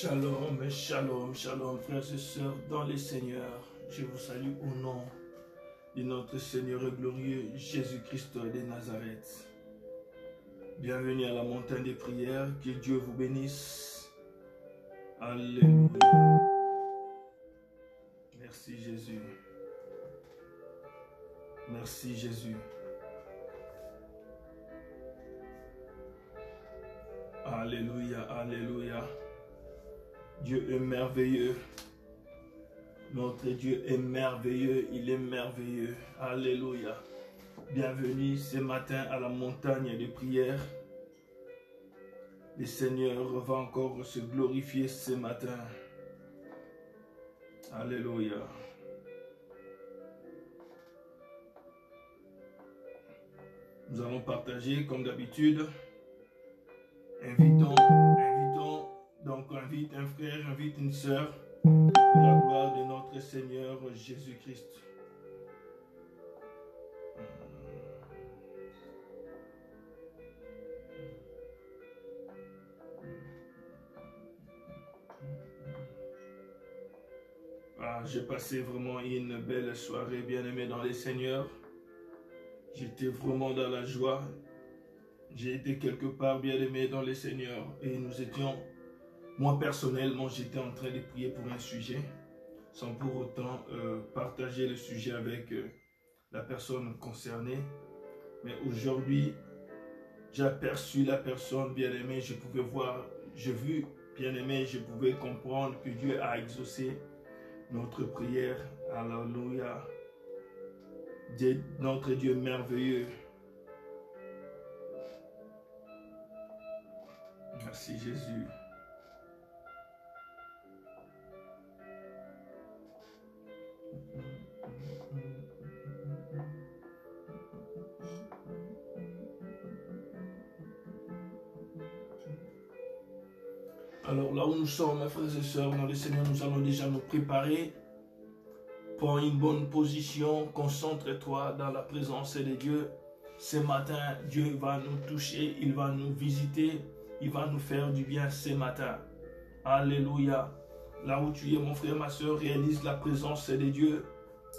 Shalom, shalom, shalom, frères et sœurs dans les Seigneurs. Je vous salue au nom de notre Seigneur et glorieux Jésus-Christ de Nazareth. Bienvenue à la montagne des prières. Que Dieu vous bénisse. Alléluia. Merci Jésus. Merci Jésus. Alléluia, alléluia. Dieu est merveilleux. Notre Dieu est merveilleux. Il est merveilleux. Alléluia. Bienvenue ce matin à la montagne de prière. Le Seigneur va encore se glorifier ce matin. Alléluia. Nous allons partager comme d'habitude. Donc invite un frère, invite une sœur pour la gloire de notre Seigneur Jésus-Christ. J'ai passé vraiment une belle soirée, bien-aimé dans les Seigneurs. J'étais vraiment dans la joie. J'ai été quelque part bien-aimé dans les Seigneurs et nous étions, moi personnellement, j'étais en train de prier pour un sujet sans pour autant partager le sujet avec la personne concernée. Mais aujourd'hui, j'ai aperçu la personne bien-aimée, je pouvais voir, j'ai vu bien-aimé, je pouvais comprendre que Dieu a exaucé notre prière. Alléluia. Notre Dieu merveilleux. Merci Jésus. Alors là où nous sommes, mes frères et sœurs, dans le Seigneur, nous allons déjà nous préparer. Prends une bonne position, concentre-toi dans la présence de Dieu. Ce matin, Dieu va nous toucher, il va nous visiter. Il va nous faire du bien ce matin. Alléluia. Là où tu es, mon frère, ma soeur, réalise la présence de Dieu.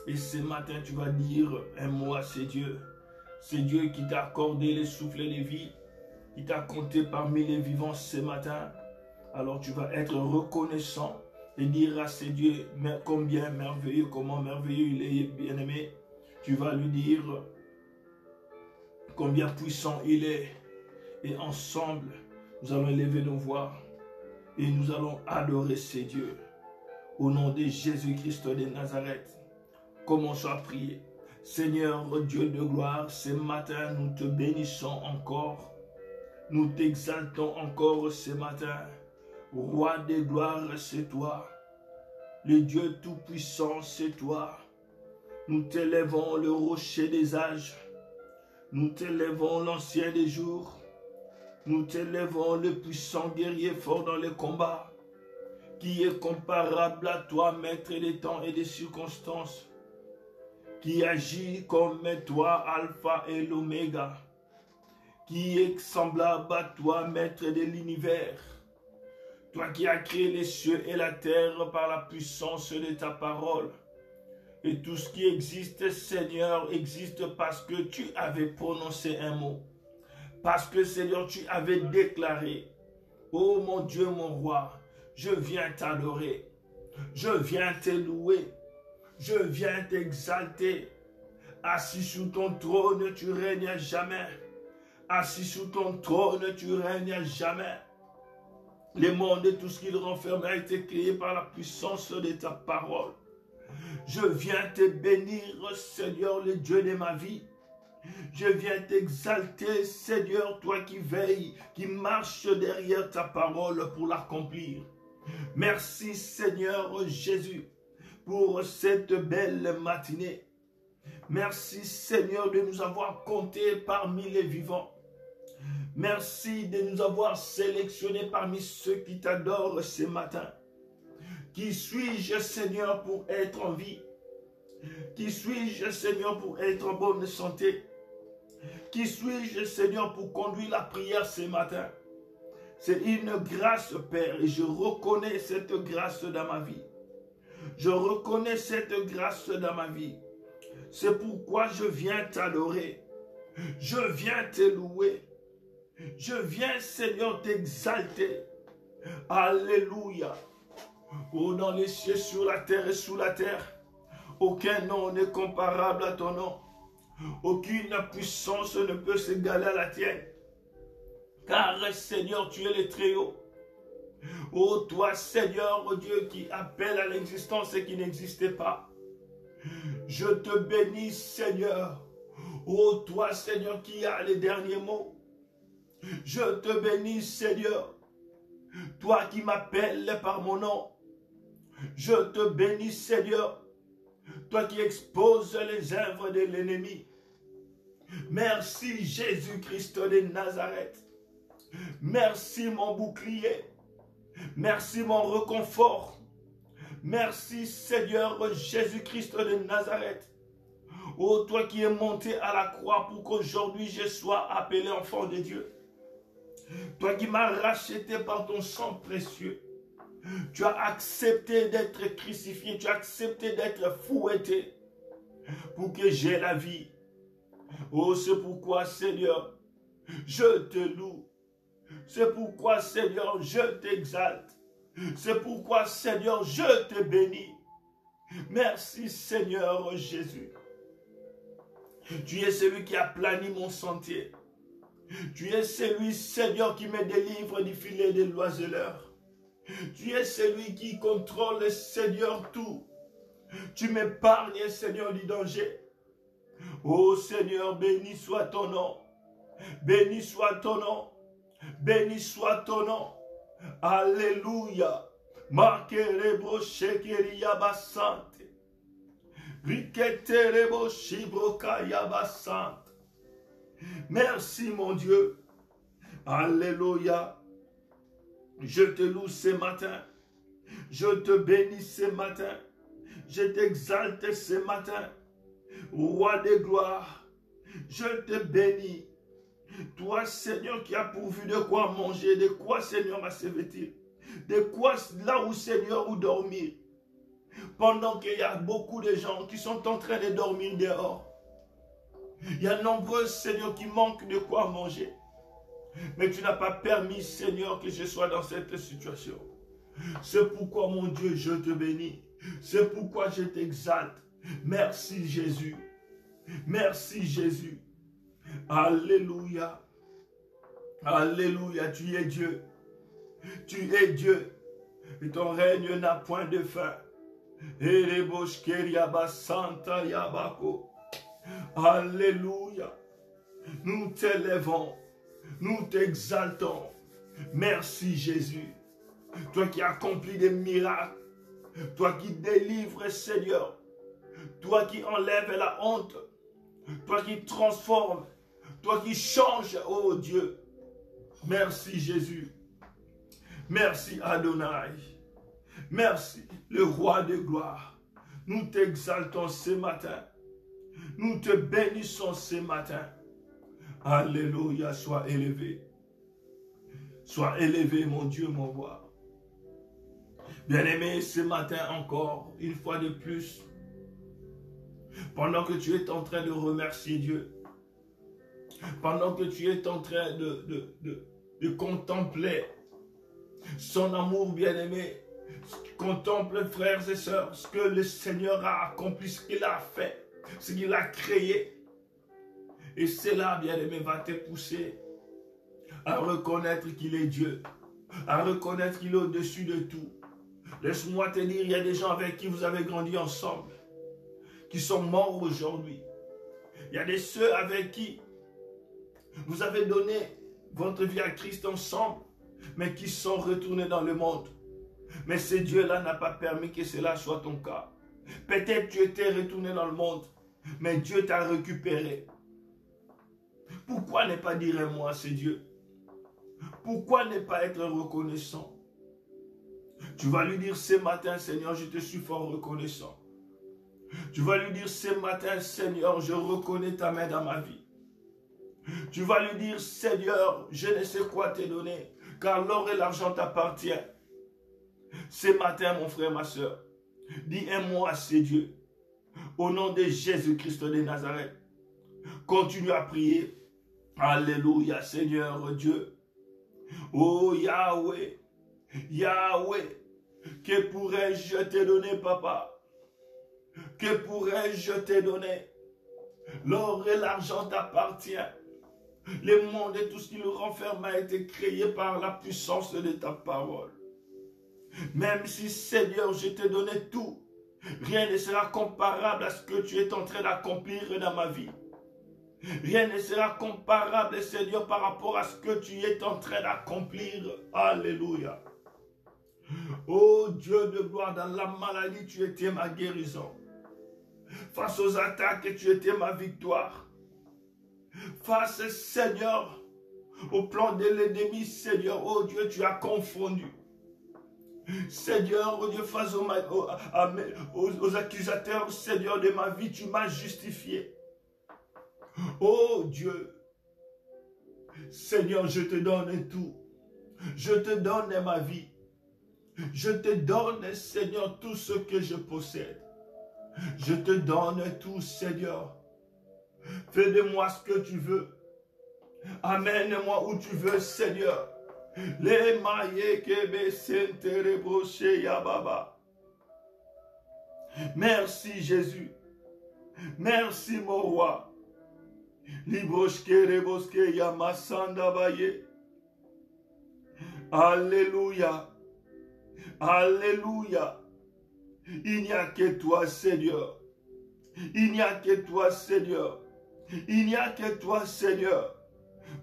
Et ce matin, tu vas dire un mot à ce Dieu. C'est Dieu qui t'a accordé le souffle de vie. Qui t'a compté parmi les vivants ce matin. Alors tu vas être reconnaissant et dire à ce Dieu combien merveilleux, comment merveilleux il est bien-aimé. Tu vas lui dire combien puissant il est. Et ensemble, nous allons élever nos voix et nous allons adorer ces dieux. Au nom de Jésus-Christ de Nazareth, commençons à prier. Seigneur Dieu de gloire, ce matin nous te bénissons encore. Nous t'exaltons encore ce matin. Roi de gloire, c'est toi. Le Dieu tout-puissant, c'est toi. Nous t'élèvons le rocher des âges. Nous t'élèvons l'ancien des jours. Nous t'élèvons le puissant guerrier fort dans les combats, qui est comparable à toi, maître des temps et des circonstances, qui agit comme toi, Alpha et l'Oméga, qui est semblable à toi, maître de l'univers, toi qui as créé les cieux et la terre par la puissance de ta parole. Et tout ce qui existe, Seigneur, existe parce que tu avais prononcé un mot. Parce que, Seigneur, tu avais déclaré, oh mon Dieu, mon roi, je viens t'adorer, je viens te louer, je viens t'exalter. Assis sous ton trône, tu règnes à jamais. Assis sous ton trône, tu règnes à jamais. Le monde et tout ce qu'il renferme a été créé par la puissance de ta parole. Je viens te bénir, Seigneur, le Dieu de ma vie. Je viens t'exalter, Seigneur, toi qui veilles, qui marches derrière ta parole pour l'accomplir. Merci, Seigneur Jésus, pour cette belle matinée. Merci, Seigneur, de nous avoir comptés parmi les vivants. Merci de nous avoir sélectionnés parmi ceux qui t'adorent ce matin. Qui suis-je, Seigneur, pour être en vie? Qui suis-je, Seigneur, pour être en bonne santé? Qui suis-je, Seigneur, pour conduire la prière ce matin? C'est une grâce, Père, et je reconnais cette grâce dans ma vie. Je reconnais cette grâce dans ma vie. C'est pourquoi je viens t'adorer. Je viens te louer. Je viens, Seigneur, t'exalter. Alléluia. Oh, dans les cieux, sur la terre et sous la terre, aucun nom n'est comparable à ton nom. Aucune puissance ne peut s'égaler à la tienne. Car, Seigneur, tu es le Très-Haut. Oh, toi, Seigneur, oh Dieu, qui appelle à l'existence et qui n'existait pas. Je te bénis, Seigneur. Oh, toi, Seigneur, qui as les derniers mots. Je te bénis, Seigneur. Toi qui m'appelles par mon nom. Je te bénis, Seigneur. Toi qui exposes les œuvres de l'ennemi. Merci, Jésus-Christ de Nazareth. Merci, mon bouclier. Merci, mon réconfort. Merci, Seigneur Jésus-Christ de Nazareth. Oh, toi qui es monté à la croix pour qu'aujourd'hui je sois appelé enfant de Dieu. Toi qui m'as racheté par ton sang précieux. Tu as accepté d'être crucifié. Tu as accepté d'être fouetté pour que j'aie la vie. Oh, c'est pourquoi, Seigneur, je te loue. C'est pourquoi, Seigneur, je t'exalte. C'est pourquoi, Seigneur, je te bénis. Merci, Seigneur Jésus. Tu es celui qui a plani mon sentier. Tu es celui, Seigneur, qui me délivre du filet des l'oiseleur. Tu es celui qui contrôle, Seigneur, tout. Tu m'épargnes, Seigneur, du danger. Oh, Seigneur, béni soit ton nom. Béni soit ton nom. Béni soit ton nom. Alléluia. Makerebo shekeria basante. Riketerebo shibrokaya basante. Merci, mon Dieu. Alléluia. Je te loue ce matin. Je te bénis ce matin. Je t'exalte ce matin. Roi de gloire, je te bénis. Toi, Seigneur, qui as pourvu de quoi manger, de quoi, Seigneur, m'a servir, de quoi, là où, Seigneur, où dormir. Pendant qu'il y a beaucoup de gens qui sont en train de dormir dehors. Il y a nombreux, Seigneur, qui manquent de quoi manger. Mais tu n'as pas permis, Seigneur, que je sois dans cette situation. C'est pourquoi, mon Dieu, je te bénis. C'est pourquoi je t'exalte. Merci, Jésus. Merci, Jésus. Alléluia. Alléluia, tu es Dieu. Tu es Dieu. Et ton règne n'a point de fin. Alléluia. Nous t'élèvons. Nous t'exaltons. Merci, Jésus. Toi qui accomplis des miracles. Toi qui délivres, Seigneur. Toi qui enlèves la honte. Toi qui transformes. Toi qui changes, oh Dieu. Merci, Jésus. Merci, Adonai. Merci, le roi de gloire. Nous t'exaltons ce matin. Nous te bénissons ce matin. Alléluia, sois élevé. Sois élevé, mon Dieu, mon roi. Bien-aimé, ce matin encore, une fois de plus, pendant que tu es en train de remercier Dieu, pendant que tu es en train de contempler son amour bien-aimé, contemple, frères et sœurs, ce que le Seigneur a accompli, ce qu'il a fait, ce qu'il a créé. Et cela, bien-aimé, va te pousser à reconnaître qu'il est Dieu, à reconnaître qu'il est au-dessus de tout. Laisse-moi te dire, il y a des gens avec qui vous avez grandi ensemble, qui sont morts aujourd'hui. Il y a des ceux avec qui vous avez donné votre vie à Christ ensemble, mais qui sont retournés dans le monde. Mais ce Dieu-là n'a pas permis que cela soit ton cas. Peut-être tu étais retourné dans le monde, mais Dieu t'a récupéré. Pourquoi ne pas dire un mot à ce Dieu? Pourquoi ne pas être reconnaissant? Tu vas lui dire ce matin, Seigneur, je te suis fort reconnaissant. Tu vas lui dire ce matin, Seigneur, je reconnais ta main dans ma vie. Tu vas lui dire, Seigneur, je ne sais quoi te donner, car l'or et l'argent t'appartiennent. Ce matin, mon frère, ma soeur, dis un mot à ces dieux. Au nom de Jésus-Christ de Nazareth, continue à prier. Alléluia, Seigneur Dieu. Oh Yahweh, Yahweh, que pourrais-je te donner, papa? Que pourrais-je te donner? L'or et l'argent t'appartiennent. Le monde et tout ce qui le renferme a été créé par la puissance de ta parole. Même si, Seigneur, je t'ai donné tout, rien ne sera comparable à ce que tu es en train d'accomplir dans ma vie. Rien ne sera comparable, Seigneur, par rapport à ce que tu es en train d'accomplir. Alléluia. Oh Dieu de gloire, dans la maladie, tu étais ma guérison. Face aux attaques, tu étais ma victoire. Face, Seigneur, au plan de l'ennemi, Seigneur, oh Dieu, tu as confondu. Seigneur, oh Dieu, face aux accusateurs, Seigneur, de ma vie, tu m'as justifié. Oh Dieu, Seigneur, je te donne tout. Je te donne ma vie. Je te donne, Seigneur, tout ce que je possède. Je te donne tout, Seigneur. Fais de moi ce que tu veux. Amène-moi où tu veux, Seigneur. Les mailles kebe sentere broche yababa. Merci, Jésus. Merci, mon roi. Libroshke reboske yamasanda baye. Alléluia. Alléluia. Il n'y a que toi, Seigneur. Il n'y a que toi, Seigneur. Il n'y a que toi, Seigneur.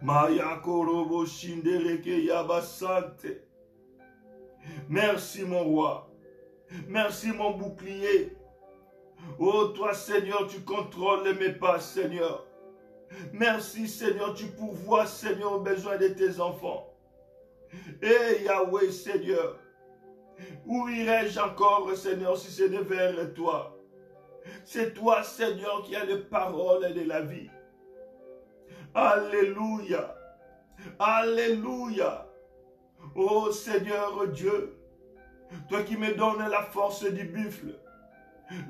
Maya korobo shindereke yabasante. Merci, mon roi. Merci, mon bouclier. Oh, toi, Seigneur, tu contrôles mes pas, Seigneur. Merci, Seigneur, tu pourvois, Seigneur, aux besoins de tes enfants. Et Yahweh, Seigneur, où irai-je encore, Seigneur, si ce n'est vers toi? C'est toi, Seigneur, qui as les paroles de la vie. Alléluia. Alléluia. Oh Seigneur Dieu, toi qui me donnes la force du buffle,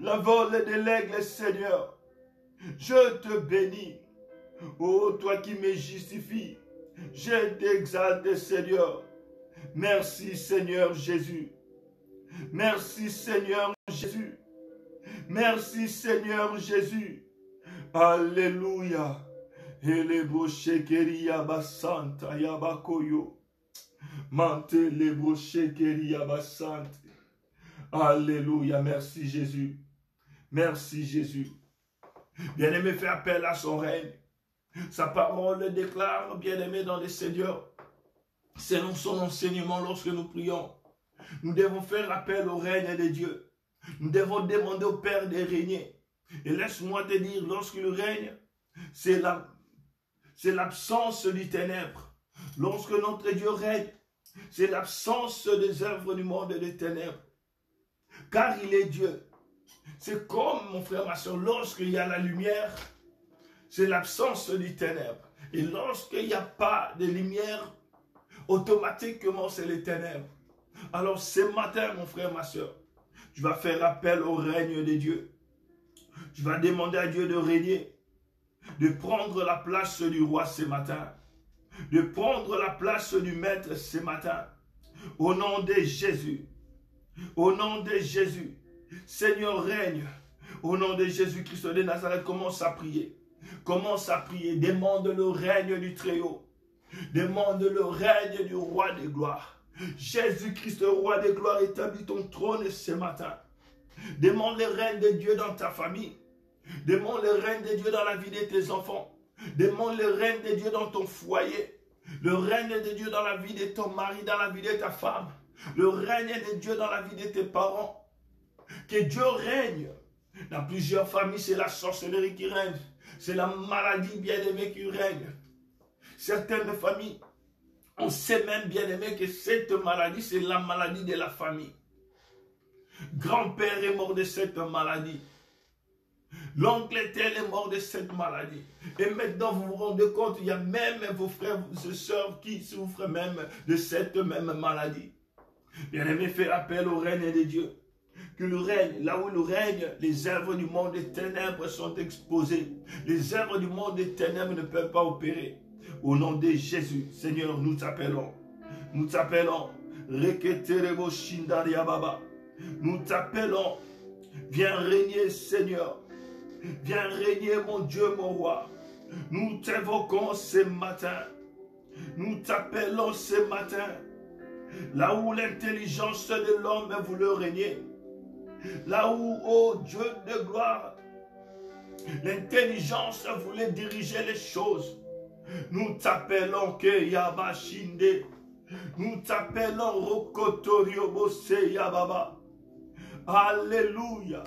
la vol de l'aigle, Seigneur, je te bénis. Oh, toi qui me justifies, je t'exalte, Seigneur. Merci, Seigneur Jésus. Merci, Seigneur Jésus. Merci, Seigneur Jésus. Alléluia. Elebo shekeri yabasanta yabakoyo. Mante lebo shekeri yabasante. Alléluia. Merci, Jésus. Merci, Jésus. Bien-aimé, fait appel à son règne. Sa parole déclare, bien-aimé dans le Seigneur, selon son enseignement lorsque nous prions, nous devons faire appel au règne de Dieu. Nous devons demander au Père de régner. Et laisse-moi te dire, lorsqu'il règne, c'est l'absence du ténèbre. Lorsque notre Dieu règne, c'est l'absence des œuvres du monde des ténèbres. Car il est Dieu. C'est comme, mon frère, ma soeur, lorsqu'il y a la lumière, c'est l'absence du ténèbre. Et lorsqu'il n'y a pas de lumière, automatiquement, c'est les ténèbres. Alors, ce matin, mon frère, ma soeur, tu vas faire appel au règne de Dieu. Tu vas demander à Dieu de régner, de prendre la place du roi ce matin, de prendre la place du maître ce matin. Au nom de Jésus, au nom de Jésus, Seigneur règne. Au nom de Jésus-Christ de Nazareth, commence à prier. Commence à prier. Demande le règne du Très-Haut. Demande le règne du roi des gloires. Jésus-Christ, le roi des gloires, établit ton trône ce matin. Demande le règne de Dieu dans ta famille. Demande le règne de Dieu dans la vie de tes enfants. Demande le règne de Dieu dans ton foyer. Le règne de Dieu dans la vie de ton mari, dans la vie de ta femme. Le règne de Dieu dans la vie de tes parents. Que Dieu règne. Dans plusieurs familles, c'est la sorcellerie qui règne. C'est la maladie bien-aimée qui règne. Certaines familles, on sait même bien-aimé que cette maladie, c'est la maladie de la famille. Grand-père est mort de cette maladie. L'oncle tel est mort de cette maladie. Et maintenant, vous vous rendez compte, il y a même vos frères et sœurs qui souffrent même de cette même maladie. Bien-aimé, fais appel au règne de Dieu. Que le règne, là où le règne, les œuvres du monde des ténèbres sont exposées. Les œuvres du monde des ténèbres ne peuvent pas opérer. Au nom de Jésus, Seigneur, nous t'appelons. Nous t'appelons. Reketerebo Shindaria Baba. Nous t'appelons. Viens régner, Seigneur. Viens régner, mon Dieu, mon roi. Nous t'évoquons ce matin. Nous t'appelons ce matin. Là où l'intelligence de l'homme voulait régner. Là où, oh Dieu de gloire, l'intelligence voulait diriger les choses. Nous t'appelons que Yabashinde. Nous t'appelons Rokotorio Bose Yababa. Alléluia.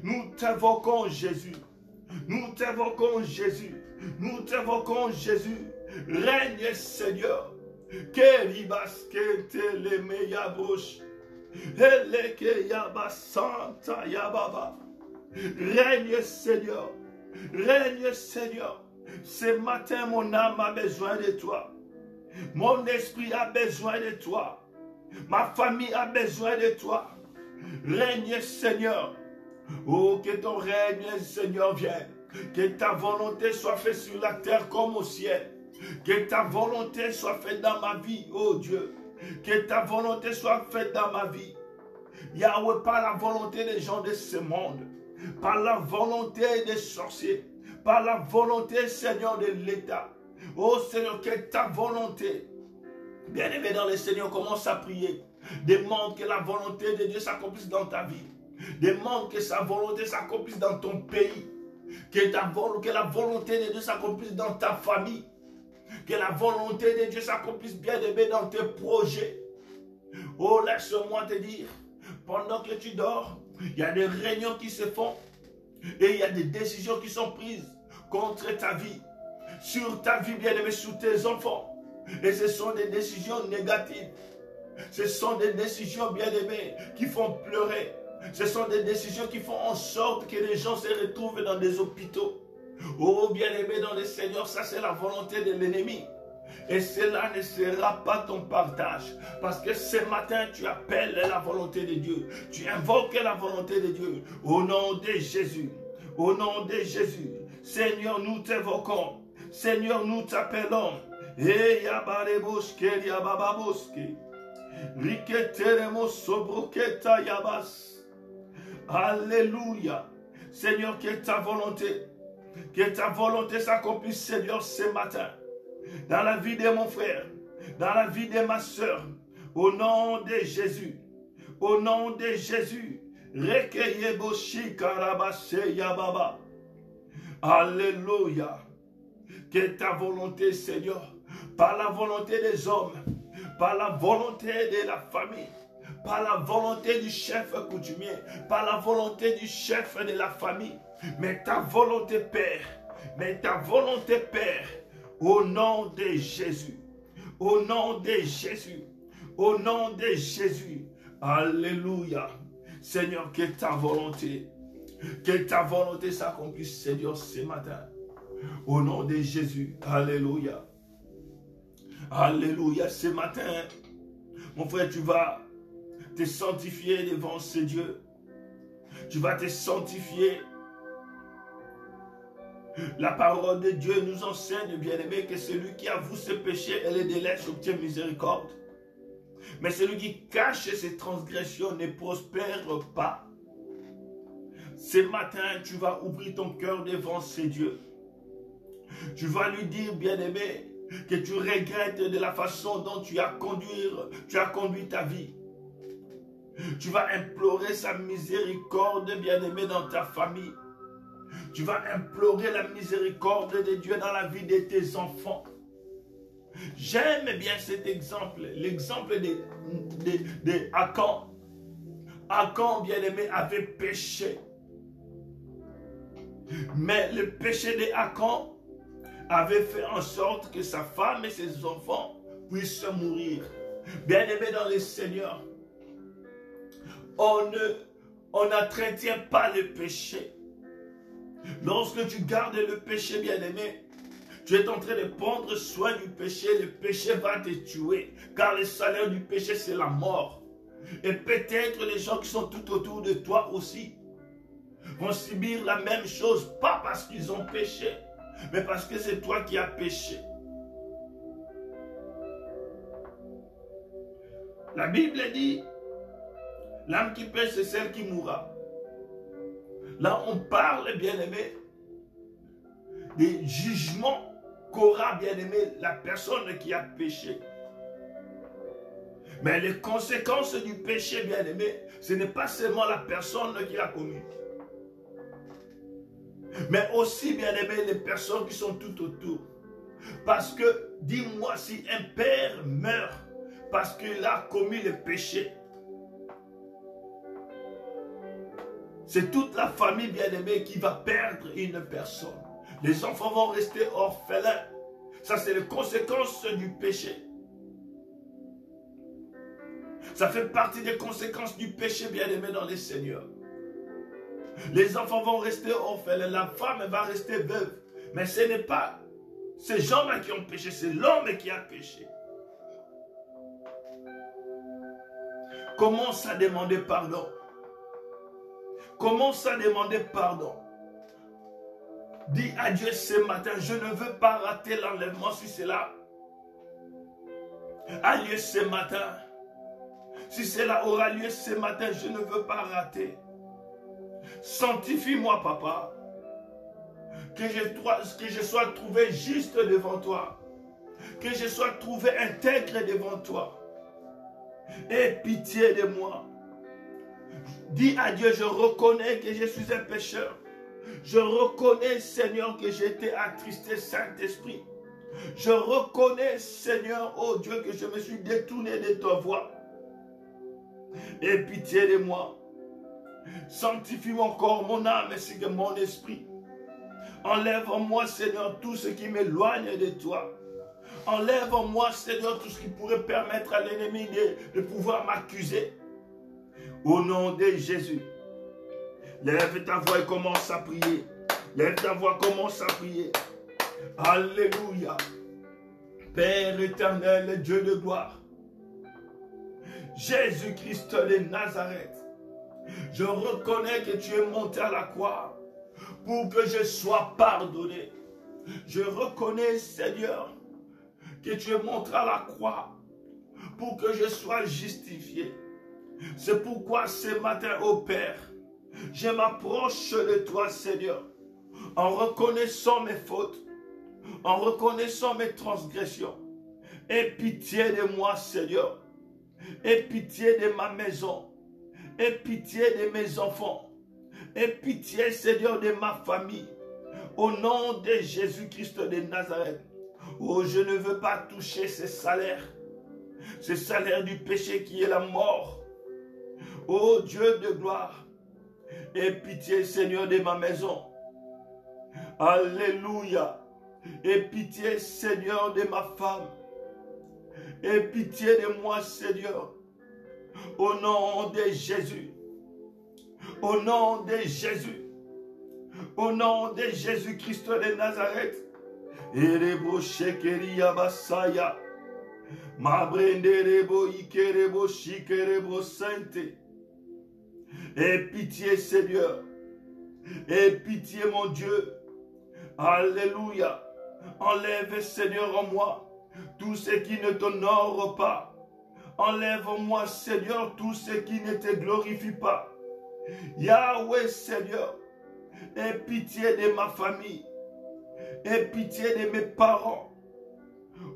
Nous t'évoquons Jésus. Nous t'évoquons Jésus. Nous t'évoquons Jésus. Règne Seigneur. Keribaske telemeya broche. Eleke yaba santa yababa. Règne Seigneur. Règne Seigneur. Ce matin mon âme a besoin de toi. Mon esprit a besoin de toi. Ma famille a besoin de toi. Règne Seigneur. Oh, que ton règne Seigneur vienne. Que ta volonté soit faite sur la terre comme au ciel. Que ta volonté soit faite dans ma vie, oh Dieu. Que ta volonté soit faite dans ma vie. Yahweh, par la volonté des gens de ce monde. Par la volonté des sorciers. Par la volonté, Seigneur, de l'État. Oh Seigneur, que ta volonté. Bien-aimé dans le Seigneur, commence à prier. Demande que la volonté de Dieu s'accomplisse dans ta vie. Demande que sa volonté s'accomplisse dans ton pays. Que la volonté de Dieu s'accomplisse dans ta famille. Que la volonté de Dieu s'accomplisse bien aimé dans tes projets. Oh, laisse-moi te dire, pendant que tu dors, il y a des réunions qui se font et il y a des décisions qui sont prises contre ta vie, sur ta vie bien aimé, sur tes enfants. Et ce sont des décisions négatives. Ce sont des décisions bien aimées qui font pleurer. Ce sont des décisions qui font en sorte que les gens se retrouvent dans des hôpitaux. Oh bien-aimé dans le Seigneur, ça c'est la volonté de l'ennemi. Et cela ne sera pas ton partage. Parce que ce matin, tu appelles la volonté de Dieu. Tu invoques la volonté de Dieu. Au nom de Jésus. Au nom de Jésus. Seigneur, nous t'évoquons. Seigneur, nous t'appelons. Et yabareboske yabababoske. Riketeremo sobroketa yabas. Alléluia. Seigneur, que ta volonté s'accomplisse, Seigneur, ce matin. Dans la vie de mon frère, dans la vie de ma soeur, au nom de Jésus. Au nom de Jésus. Rekeyeboshi karabase yababa. Alléluia. Que ta volonté, Seigneur, par la volonté des hommes, par la volonté de la famille, par la volonté du chef coutumier, par la volonté du chef de la famille, mais ta volonté, Père, au nom de Jésus, au nom de Jésus, au nom de Jésus, alléluia. Seigneur, que ta volonté s'accomplisse, Seigneur, ce matin, au nom de Jésus, alléluia. Alléluia, ce matin, mon frère, tu vas te sanctifier devant ce Dieu. Tu vas te sanctifier. La parole de Dieu nous enseigne, bien-aimé, que celui qui avoue ses péchés et les délaisse obtient miséricorde. Mais celui qui cache ses transgressions ne prospère pas. Ce matin, tu vas ouvrir ton cœur devant ce Dieu. Tu vas lui dire, bien-aimé, que tu regrettes de la façon dont tu as conduit ta vie. Tu vas implorer sa miséricorde, bien-aimé, dans ta famille. Tu vas implorer la miséricorde de Dieu dans la vie de tes enfants. J'aime bien cet exemple, l'exemple de Akan. Akan, bien-aimé, avait péché. Mais le péché de Akan avait fait en sorte que sa femme et ses enfants puissent mourir. Bien-aimé dans le Seigneur, on n'entretient pas le péché. Lorsque tu gardes le péché, bien-aimé, tu es en train de prendre soin du péché, le péché va te tuer. Car le salaire du péché, c'est la mort. Et peut-être les gens qui sont tout autour de toi aussi vont subir la même chose, pas parce qu'ils ont péché, mais parce que c'est toi qui as péché. La Bible dit, l'âme qui pêche, c'est celle qui mourra. Là, on parle, bien-aimé, des jugements qu'aura, bien-aimé, la personne qui a péché. Mais les conséquences du péché, bien-aimé, ce n'est pas seulement la personne qui l'a commis, mais aussi, bien-aimé, les personnes qui sont tout autour. Parce que, dis-moi, si un père meurt parce qu'il a commis le péché, c'est toute la famille, bien-aimée, qui va perdre une personne. Les enfants vont rester orphelins. Ça, c'est les conséquences du péché. Ça fait partie des conséquences du péché, bien-aimé, dans les seigneurs. Les enfants vont rester orphelins. La femme va rester veuve. Mais ce n'est pas ces gens-là qui ont péché, c'est l'homme qui a péché. Commence à demander pardon. Commence à demander pardon. Dis à Dieu ce matin, je ne veux pas rater l'enlèvement si cela a lieu ce matin. Si cela aura lieu ce matin, je ne veux pas rater. Sanctifie-moi, papa. Que je sois trouvé juste devant toi. Que je sois trouvé intègre devant toi. Aie pitié de moi. Dis à Dieu, je reconnais que je suis un pécheur. Je reconnais, Seigneur, que j'ai été attristé, Saint-Esprit. Je reconnais, Seigneur, oh Dieu, que je me suis détourné de ta voix. Aie pitié de moi. Sanctifie mon corps, mon âme ainsi que mon esprit. Enlève en moi, Seigneur, tout ce qui m'éloigne de toi. Enlève en moi, Seigneur, tout ce qui pourrait permettre à l'ennemi de pouvoir m'accuser. Au nom de Jésus, lève ta voix et commence à prier. Lève ta voix, commence à prier. Alléluia. Père éternel, Dieu de gloire, Jésus-Christ de Nazareth, je reconnais que tu es monté à la croix pour que je sois pardonné. Je reconnais, Seigneur, que tu es monté à la croix pour que je sois justifié. C'est pourquoi ce matin, ô Père, je m'approche de toi, Seigneur, en reconnaissant mes fautes, en reconnaissant mes transgressions. Aie pitié de moi, Seigneur. Aie pitié de ma maison. Aie pitié de mes enfants. Aie pitié, Seigneur, de ma famille. Au nom de Jésus-Christ de Nazareth. Oh, je ne veux pas toucher ce salaire du péché qui est la mort. Oh Dieu de gloire, aie pitié, Seigneur, de ma maison. Alléluia. Aie pitié, Seigneur, de ma femme. Aie pitié de moi, Seigneur. Au nom de Jésus. Au nom de Jésus. Au nom de Jésus-Christ de Nazareth. Erebo shekeria basaya. Mabrenderebo ikerebo shikerebo sainte. Aie pitié, Seigneur. Aie pitié, mon Dieu. Alléluia. Enlève, Seigneur, en moi tout ce qui ne t'honore pas. Enlève en moi, Seigneur, tout ce qui ne te glorifie pas. Yahweh, Seigneur, aie pitié de ma famille. Aie pitié de mes parents.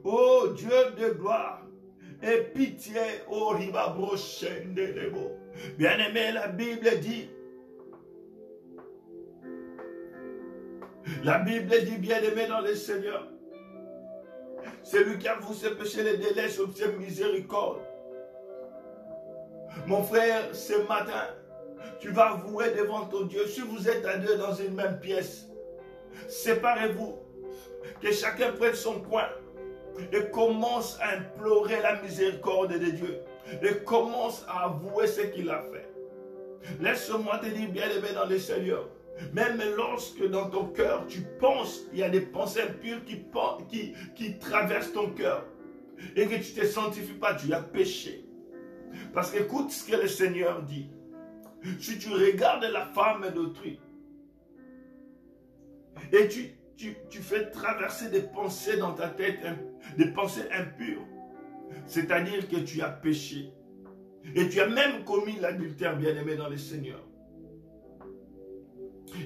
Oh Dieu de gloire, aie pitié, oh Ribabro Shendelebo. Bien-aimé, la Bible dit, bien-aimé dans le Seigneur, celui qui avoue ses péchés, les délais, obtient miséricorde. Mon frère, ce matin, tu vas avouer devant ton Dieu. Si vous êtes à deux dans une même pièce, séparez-vous, que chacun prenne son coin et commence à implorer la miséricorde de Dieu. Et commence à avouer ce qu'il a fait. Laisse-moi te dire, bien-aimé dans le Seigneur, Même lorsque dans ton cœur, tu penses, il y a des pensées impures qui traversent ton cœur et que tu ne te sanctifies pas, tu as péché. Parce qu'écoute ce que le Seigneur dit. Si tu regardes la femme d'autrui et tu fais traverser des pensées dans ta tête, des pensées impures, c'est-à-dire que tu as péché. Et tu as même commis l'adultère, bien-aimé dans le Seigneur.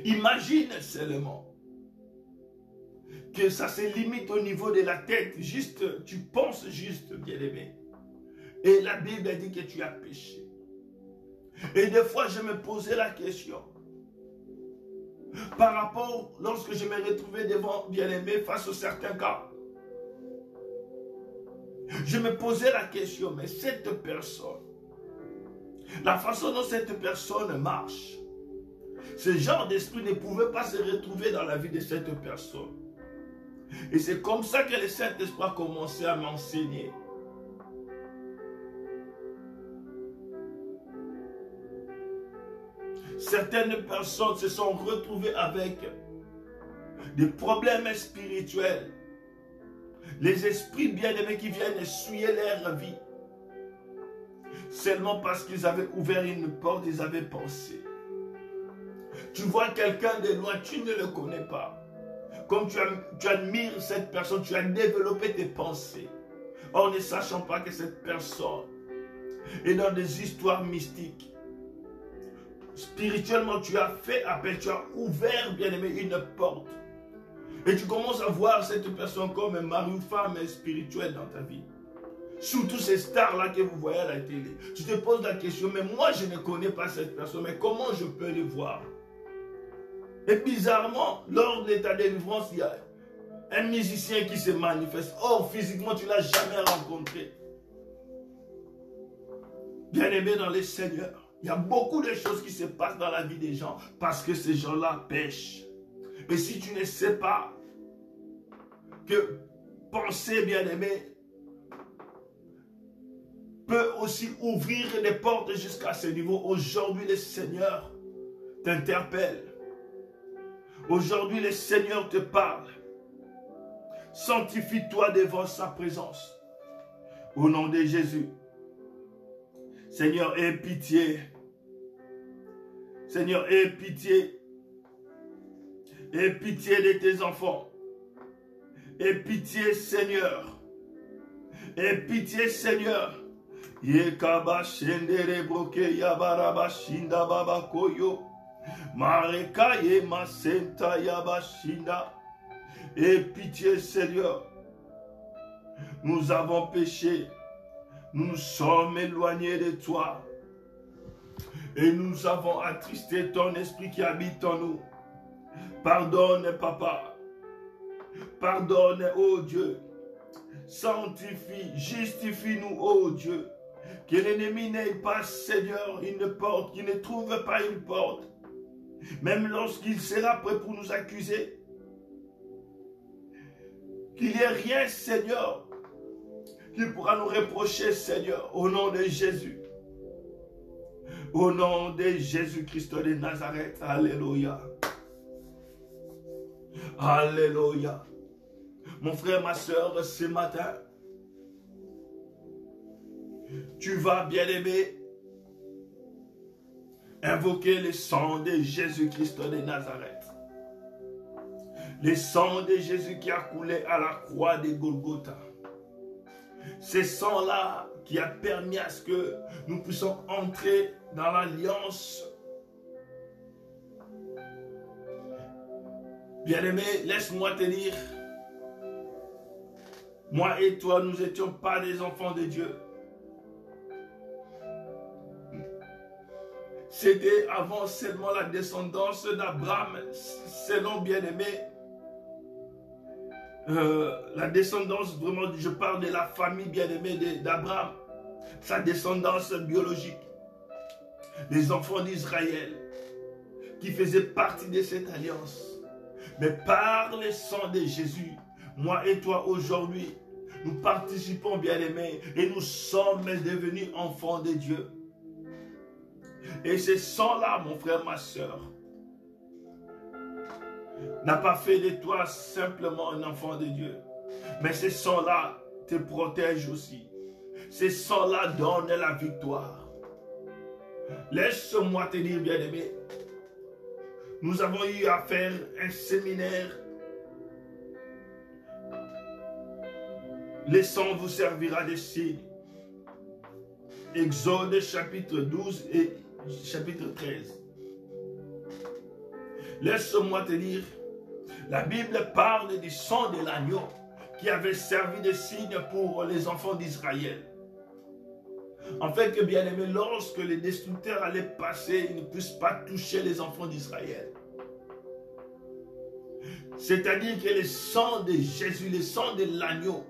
Imagine seulement que ça se limite au niveau de la tête. Juste, tu penses juste, bien-aimé. Et la Bible dit que tu as péché. Et des fois, je me posais la question. Par rapport, lorsque je me retrouvais devant bien-aimé face à certains cas, je me posais la question, mais cette personne, la façon dont cette personne marche, ce genre d'esprit ne pouvait pas se retrouver dans la vie de cette personne. Et c'est comme ça que le Saint-Esprit a commencé à m'enseigner. Certaines personnes se sont retrouvées avec des problèmes spirituels. Les esprits bien-aimés qui viennent essuyer leur vie. Seulement parce qu'ils avaient ouvert une porte, ils avaient pensé. Tu vois quelqu'un de loin, tu ne le connais pas. Comme tu admires cette personne, tu as développé tes pensées. Or, ne sachant pas que cette personne est dans des histoires mystiques. Spirituellement, tu as fait appel, tu as ouvert, bien-aimé, une porte. Et tu commences à voir cette personne comme un mari ou femme spirituelle dans ta vie. Surtout ces stars-là que vous voyez à la télé. Tu te poses la question, mais moi je ne connais pas cette personne, mais comment je peux les voir? Et bizarrement, lors de ta délivrance, il y a un musicien qui se manifeste. Or, physiquement, tu ne l'as jamais rencontré. Bien-aimé dans les Seigneurs, il y a beaucoup de choses qui se passent dans la vie des gens parce que ces gens-là pêchent. Et si tu ne sais pas que penser, bien-aimé, peut aussi ouvrir des portes jusqu'à ce niveau, aujourd'hui, le Seigneur t'interpelle. Aujourd'hui, le Seigneur te parle. Sanctifie-toi devant sa présence. Au nom de Jésus. Seigneur, aie pitié. Seigneur, aie pitié. Aie pitié de tes enfants. Aie pitié, Seigneur. Aie pitié, Seigneur. Yekaba shendere broke yabaraba shinda baba koyo. Mareka ye masenta yabashinda. Aie pitié, Seigneur. Nous avons péché. Nous nous sommes éloignés de toi. Et nous avons attristé ton esprit qui habite en nous. Pardonne, Papa. Pardonne, ô Dieu. Sanctifie, justifie-nous, ô Dieu. Que l'ennemi n'ait pas, Seigneur, une porte, qu'il ne trouve pas une porte. Même lorsqu'il sera prêt pour nous accuser. Qu'il n'y ait rien, Seigneur, qui pourra nous reprocher, Seigneur, au nom de Jésus. Au nom de Jésus-Christ de Nazareth. Alléluia. Alléluia. Mon frère, ma soeur, ce matin, tu vas, bien-aimé, invoquer le sang de Jésus-Christ de Nazareth. Le sang de Jésus qui a coulé à la croix de Golgotha. Ce sang-là qui a permis à ce que nous puissions entrer dans l'alliance. Bien-aimé, laisse-moi te dire, moi et toi, nous n'étions pas des enfants de Dieu. C'était avant seulement la descendance d'Abraham, selon bien-aimé. La descendance, vraiment, je parle de la famille bien-aimée d'Abraham, sa descendance biologique, les enfants d'Israël, qui faisaient partie de cette alliance. Mais par le sang de Jésus, moi et toi aujourd'hui, nous participons, bien-aimés, et nous sommes devenus enfants de Dieu. Et ce sang-là, mon frère, ma soeur, n'a pas fait de toi simplement un enfant de Dieu. Mais ce sang-là te protège aussi. Ce sang-là donne la victoire. Laisse-moi te dire, bien-aimé, nous avons eu à faire un séminaire. Le sang vous servira de signe. Exode chapitre 12 et chapitre 13. Laisse-moi te dire, la Bible parle du sang de l'agneau qui avait servi de signe pour les enfants d'Israël. En fait, que bien aimé, lorsque les destructeurs allaient passer, ils ne puissent pas toucher les enfants d'Israël. C'est-à-dire que le sang de Jésus, le sang de l'agneau,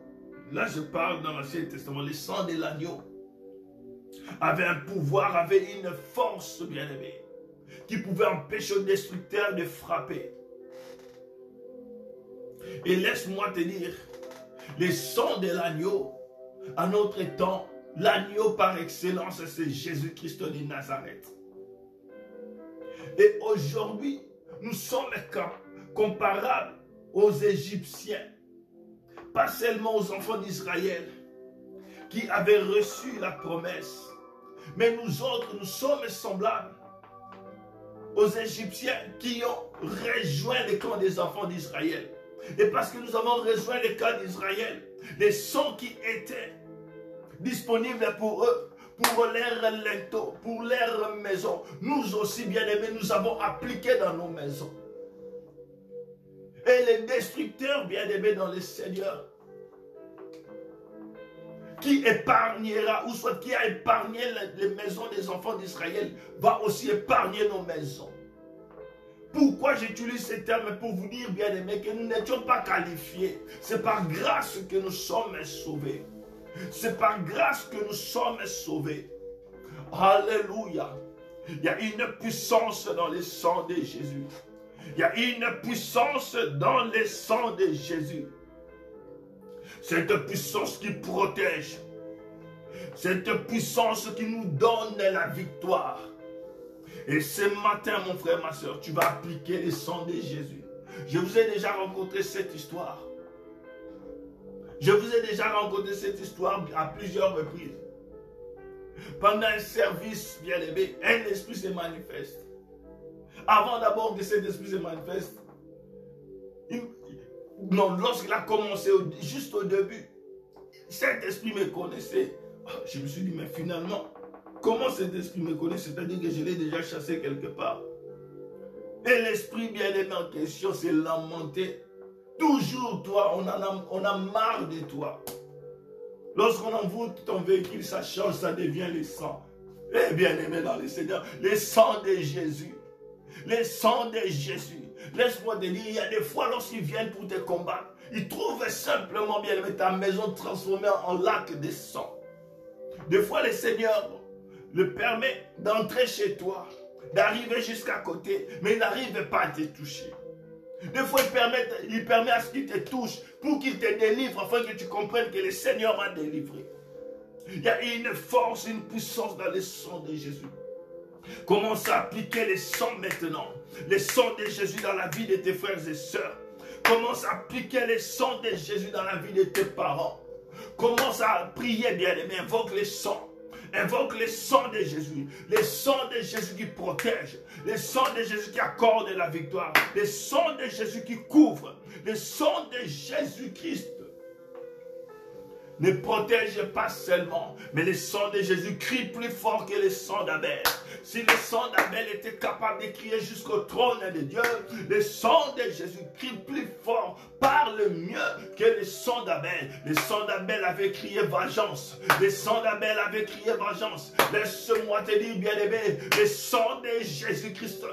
là je parle dans l'Ancien Testament, le sang de l'agneau avait un pouvoir, avait une force, bien aimé, qui pouvait empêcher le destructeur de frapper. Et laisse-moi te dire, le sang de l'agneau, à notre temps, l'agneau par excellence, c'est Jésus-Christ de Nazareth. Et aujourd'hui, nous sommes comparables aux Égyptiens, pas seulement aux enfants d'Israël, qui avaient reçu la promesse, mais nous autres, nous sommes semblables aux Égyptiens qui ont rejoint le camp des enfants d'Israël. Et parce que nous avons rejoint le camp d'Israël, les sons qui étaient disponibles pour eux, pour leur linteau, pour leur maison, nous aussi, bien-aimés, nous avons appliqué dans nos maisons. Et les destructeurs, bien-aimés dans le Seigneur, qui épargnera, ou soit qui a épargné les maisons des enfants d'Israël, va aussi épargner nos maisons. Pourquoi j'utilise ces termes? Pour vous dire, bien aimés, que nous n'étions pas qualifiés. C'est par grâce que nous sommes sauvés. C'est par grâce que nous sommes sauvés. Alléluia. Il y a une puissance dans le sang de Jésus. Il y a une puissance dans le sang de Jésus. Cette puissance qui protège. Cette puissance qui nous donne la victoire. Et ce matin, mon frère, ma soeur, tu vas appliquer le sang de Jésus. Je vous ai déjà rencontré cette histoire. Je vous ai déjà rencontré cette histoire à plusieurs reprises. Pendant un service, bien aimé, un esprit se manifeste. Avant d'abord que cet esprit se manifeste, lorsqu'il a commencé, juste au début, cet esprit me connaissait. Je me suis dit, mais finalement, comment cet esprit me connaît? C'est-à-dire que je l'ai déjà chassé quelque part. Et l'esprit bien-aimé en question s'est lamenté. Toujours toi, on a marre de toi. Lorsqu'on envoûte ton véhicule, ça change, ça devient le sang. Et bien-aimé dans le Seigneur, le sang de Jésus. Le sang de Jésus. Laisse-moi te dire, il y a des fois lorsqu'ils viennent pour te combattre, ils trouvent simplement, bien-aimé, ta maison transformée en lac de sang. Des fois, le Seigneur le permet d'entrer chez toi, d'arriver jusqu'à côté, mais il n'arrive pas à te toucher. Des fois, il permet à ce qu'il te touche pour qu'il te délivre, afin que tu comprennes que le Seigneur m'a délivré. Il y a une force, une puissance dans le sang de Jésus. Commence à appliquer le sang maintenant. Le sang de Jésus dans la vie de tes frères et sœurs. Commence à appliquer le sang de Jésus dans la vie de tes parents. Commence à prier, bien-aimé, invoque le sang. Invoque le sang de Jésus. Le sang de Jésus qui protège. Le sang de Jésus qui accorde la victoire. Le sang de Jésus qui couvre. Le sang de Jésus-Christ ne protège pas seulement, mais le sang de Jésus crie plus fort que le sang d'Abel. Si le sang d'Abel était capable de crier jusqu'au trône de Dieu, le sang de Jésus crie plus fort, parle mieux que le sang d'Abel. Le sang d'Abel avait crié vengeance. Le sang d'Abel avait crié vengeance. Laisse-moi te dire, bien-aimé, le sang de Jésus-Christ,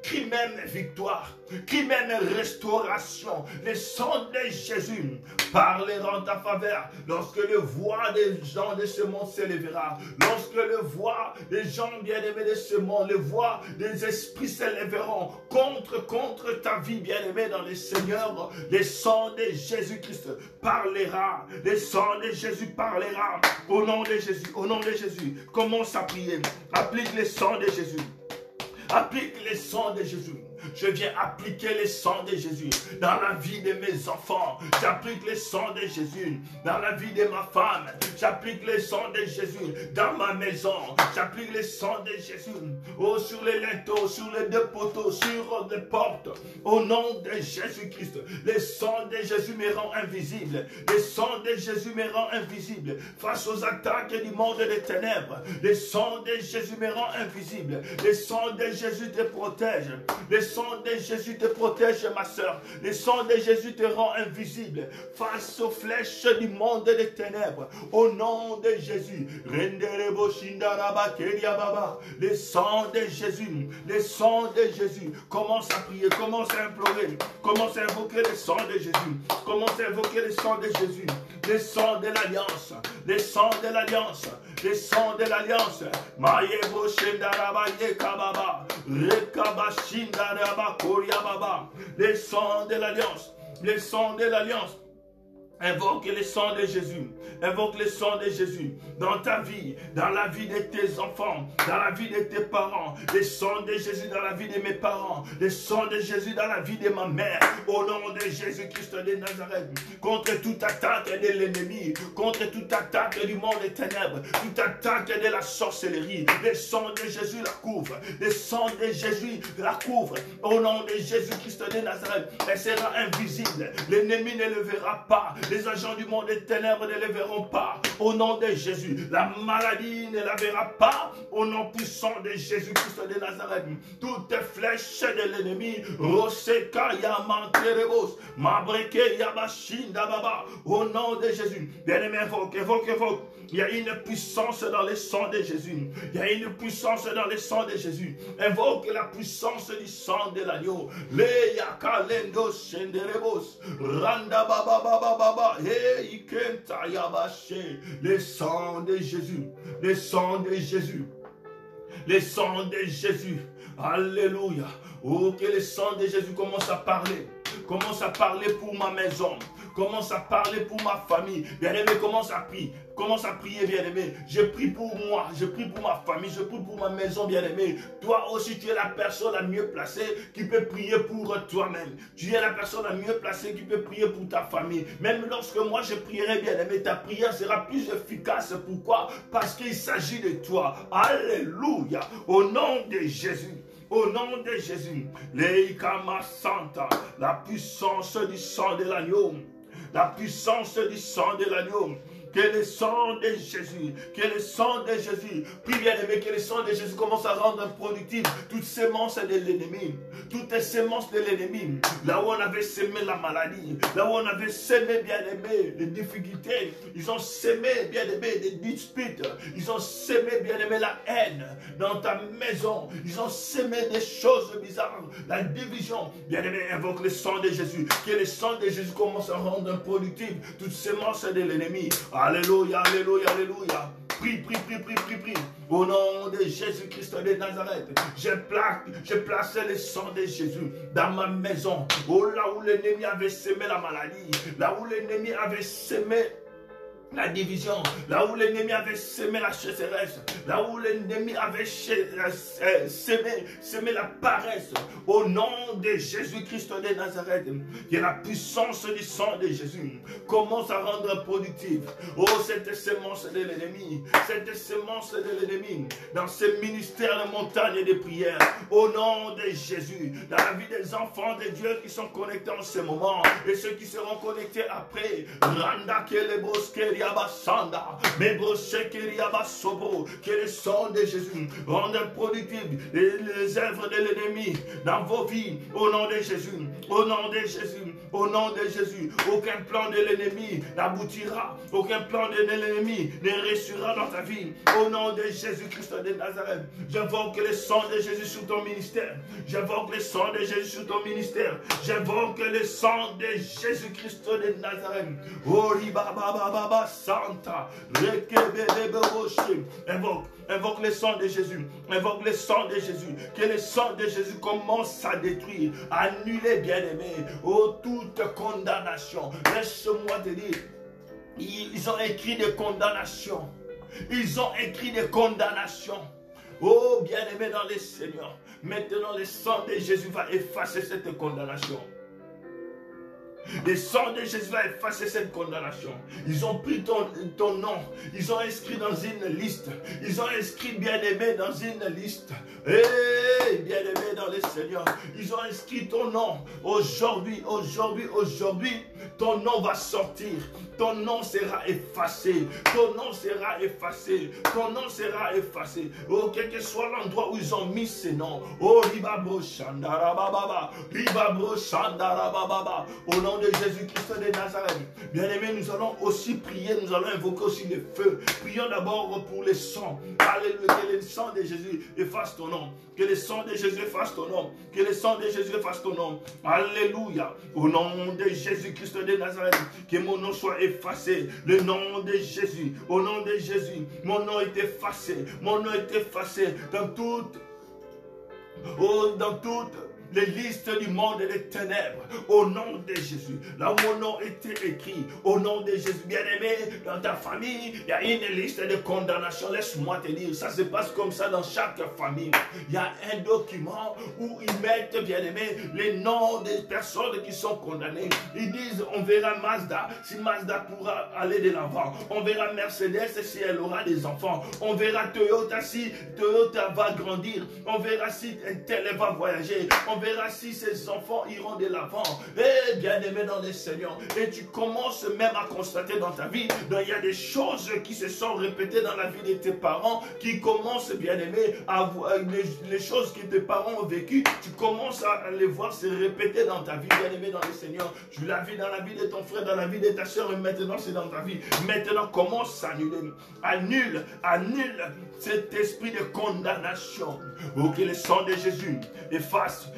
crie même victoire, crie même restauration. Le sang de Jésus parlera en ta faveur. Lorsque le voix des gens de ce monde s'élèvera, lorsque le voix des gens bien-aimés de ce monde, le voix des esprits s'élèveront contre ta vie bien-aimée dans le Seigneur, le sang de Jésus-Christ parlera. Le sang de Jésus parlera. Au nom de Jésus, au nom de Jésus, commence à prier. Applique le sang de Jésus. Applique le sang de Jésus. Je viens appliquer le sang de Jésus dans la vie de mes enfants. J'applique le sang de Jésus dans la vie de ma femme. J'applique le sang de Jésus dans ma maison. J'applique le sang de Jésus sur les linteaux, sur les deux poteaux, sur les portes. Au nom de Jésus-Christ, le sang de Jésus me rend invisible. Le sang de Jésus me rend invisible face aux attaques du monde des ténèbres. Le sang de Jésus me rend invisible. Le sang de Jésus te protège. Le sang de Jésus te protège, ma soeur. Le sang de Jésus te rend invisible face aux flèches du monde des ténèbres. Au nom de Jésus. Le sang de Jésus. Le sang de Jésus. Commence à prier, commence à implorer, commence à invoquer le sang de Jésus. Commence à invoquer le sang de Jésus. Le sang de l'alliance. Le sang de l'alliance. Le sang de l'alliance. Maïebo Shendaraba Yekababa. Rekabashindaraba Koryababa. Le sang de l'alliance. Le sang de l'alliance. Invoque le sang de Jésus. Invoque le sang de Jésus dans ta vie, dans la vie de tes enfants, dans la vie de tes parents. Le sang de Jésus dans la vie de mes parents. Le sang de Jésus dans la vie de ma mère. Au nom de Jésus-Christ de Nazareth. Contre toute attaque de l'ennemi. Contre toute attaque du monde des ténèbres. Toute attaque de la sorcellerie. Le sang de Jésus la couvre. Le sang de Jésus la couvre. Au nom de Jésus-Christ de Nazareth. Elle sera invisible. L'ennemi ne le verra pas. Les agents du monde des ténèbres ne les verront pas. Au nom de Jésus, la maladie ne la verra pas. Au nom puissant de Jésus-Christ de Nazareth, toutes flèches de l'ennemi, Roseka Yamanterebos, Mabreke Yabashinda Baba, au nom de Jésus. Bien-aimé, invoque. Il y a une puissance dans le sang de Jésus. Il y a une puissance dans le sang de Jésus. Invoque la puissance du sang de l'agneau. Le Yakalendo Shenderebos, Randa Baba Baba Baba, Ikenta Yabashe. Le sang de Jésus. Le sang de Jésus. Le sang de Jésus. Alléluia. Oh, que le sang de Jésus commence à parler. Commence à parler pour ma maison. Commence à parler pour ma famille. Bien-aimé, commence à prier. Commence à prier, bien-aimé. Je prie pour moi. Je prie pour ma famille. Je prie pour ma maison, bien-aimé. Toi aussi, tu es la personne la mieux placée qui peut prier pour toi-même. Tu es la personne la mieux placée qui peut prier pour ta famille. Même lorsque moi, je prierai, bien-aimé, ta prière sera plus efficace. Pourquoi? Parce qu'il s'agit de toi. Alléluia. Au nom de Jésus. Au nom de Jésus, l'Eikama Santa, la puissance du sang de l'agneau, la puissance du sang de l'agneau, que le sang de Jésus, que le sang de Jésus, prie bien aimé, que le sang de Jésus commence à rendre productive toutes semences de l'ennemi, toutes les semences de l'ennemi, là où on avait semé la maladie, là où on avait semé bien aimé les difficultés, ils ont semé bien aimé des disputes, ils ont semé bien aimé la haine dans ta maison, ils ont semé des choses bizarres, la division, bien aimé, invoque le sang de Jésus, que le sang de Jésus commence à rendre productive toutes semences de l'ennemi. Alléluia, alléluia, alléluia. Prie. Au nom de Jésus-Christ de Nazareth, je place le sang de Jésus dans ma maison. Oh, là où l'ennemi avait semé la maladie, là où l'ennemi avait semé la division, là où l'ennemi avait semé la sécheresse, là où l'ennemi avait semé la paresse, au nom de Jésus-Christ de Nazareth, que la puissance du sang de Jésus commence à rendre productive. Oh, cette semence de l'ennemi, cette semence de l'ennemi, dans ce ministère de montagne et de prière, au nom de Jésus, dans la vie des enfants de Dieu qui sont connectés en ce moment, et ceux qui seront connectés après, Randa Keleboskeria, que le sang de Jésus rende productive les œuvres de l'ennemi dans vos vies, au nom de Jésus, au nom de Jésus, au nom de Jésus. Aucun plan de l'ennemi n'aboutira, aucun plan de l'ennemi ne réussira dans ta vie, au nom de Jésus-Christ de Nazareth. J'invoque le sang de Jésus sur ton ministère, j'invoque le sang de Jésus sur ton ministère, j'invoque le sang de Jésus-Christ de Nazareth. Santa, invoque le sang de Jésus, invoque le sang de Jésus, que le sang de Jésus commence à détruire, à annuler, bien-aimé, toute condamnation. Laisse-moi te dire, ils ont écrit des condamnations, ils ont écrit des condamnations. Oh, bien-aimé dans les Seigneurs, maintenant le sang de Jésus va effacer cette condamnation. Le sang de Jésus va effacer cette condamnation. Ils ont pris ton nom. Ils ont inscrit dans une liste. Ils ont inscrit bien-aimé dans une liste. Hey, bien-aimé dans les Seigneurs. Ils ont inscrit ton nom. Aujourd'hui, ton nom va sortir. Ton nom sera effacé. Ton nom sera effacé. Ton nom sera effacé. Oh, quel que soit l'endroit où ils ont mis ces noms. Oh, Ribabro Shandarababa. Ribabro Shandarababa. Au nom de Jésus-Christ de Nazareth. Bien-aimés, nous allons aussi prier, nous allons invoquer aussi le feu. Prions d'abord pour le sang. Alléluia, que le sang de Jésus efface ton nom. Que le sang de Jésus efface ton nom. Que le sang de Jésus efface ton nom. Alléluia. Au nom de Jésus-Christ de Nazareth. Que mon nom soit effacé. Le nom de Jésus. Au nom de Jésus. Mon nom est effacé. Mon nom est effacé dans toute les listes du monde et des ténèbres, au nom de Jésus. Là où mon nom était écrit, au nom de Jésus. Bien-aimé, dans ta famille, il y a une liste de condamnation. Laisse-moi te dire, ça se passe comme ça dans chaque famille. Il y a un document où ils mettent, bien-aimé, les noms des personnes qui sont condamnées. Ils disent, on verra Mazda, si Mazda pourra aller de l'avant. On verra Mercedes si elle aura des enfants. On verra Toyota si Toyota va grandir. On verra si un tel va voyager. On verra si ses enfants iront de l'avant. Eh, bien-aimé dans les Seigneurs. Et tu commences même à constater dans ta vie, il y a des choses qui se sont répétées dans la vie de tes parents, qui commencent, bien-aimé, à voir les choses que tes parents ont vécues. Tu commences à les voir se répéter dans ta vie, bien-aimé dans les Seigneurs. Tu l'as vu dans la vie de ton frère, dans la vie de ta soeur, et maintenant c'est dans ta vie. Maintenant, commence à annuler. Annule cet esprit de condamnation. Oh, que le sang de Jésus efface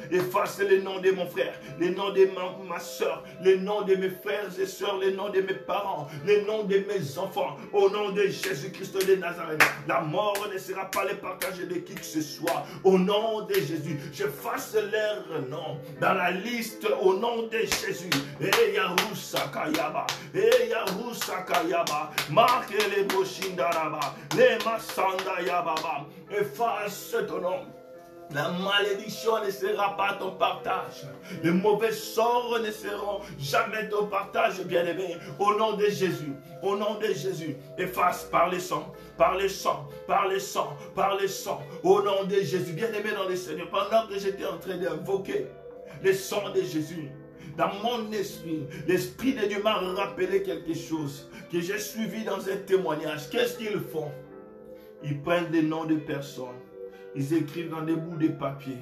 les noms de mon frère, les noms de ma soeur, les noms de mes frères et sœurs, les noms de mes parents, les noms de mes enfants, au nom de Jésus-Christ de Nazareth. La mort ne sera pas le partage de qui que ce soit. Au nom de Jésus, j'efface leur nom dans la liste au nom de Jésus. Et Yarousa Kayaba, et Yarousa Kayaba, marque les Boshindaraba, les Masanda Yababa, efface ton nom. La malédiction ne sera pas ton partage. Les mauvais sorts ne seront jamais ton partage, bien-aimé. Au nom de Jésus, au nom de Jésus, efface par le sang, par le sang, par le sang, par le sang. Au nom de Jésus, bien-aimé dans le Seigneur, pendant que j'étais en train d'invoquer le sang de Jésus, dans mon esprit, l'Esprit de Dieu m'a rappelé quelque chose que j'ai suivi dans un témoignage. Qu'est-ce qu'ils font? Ils prennent des noms de personnes. Ils écrivent dans des bouts de papier,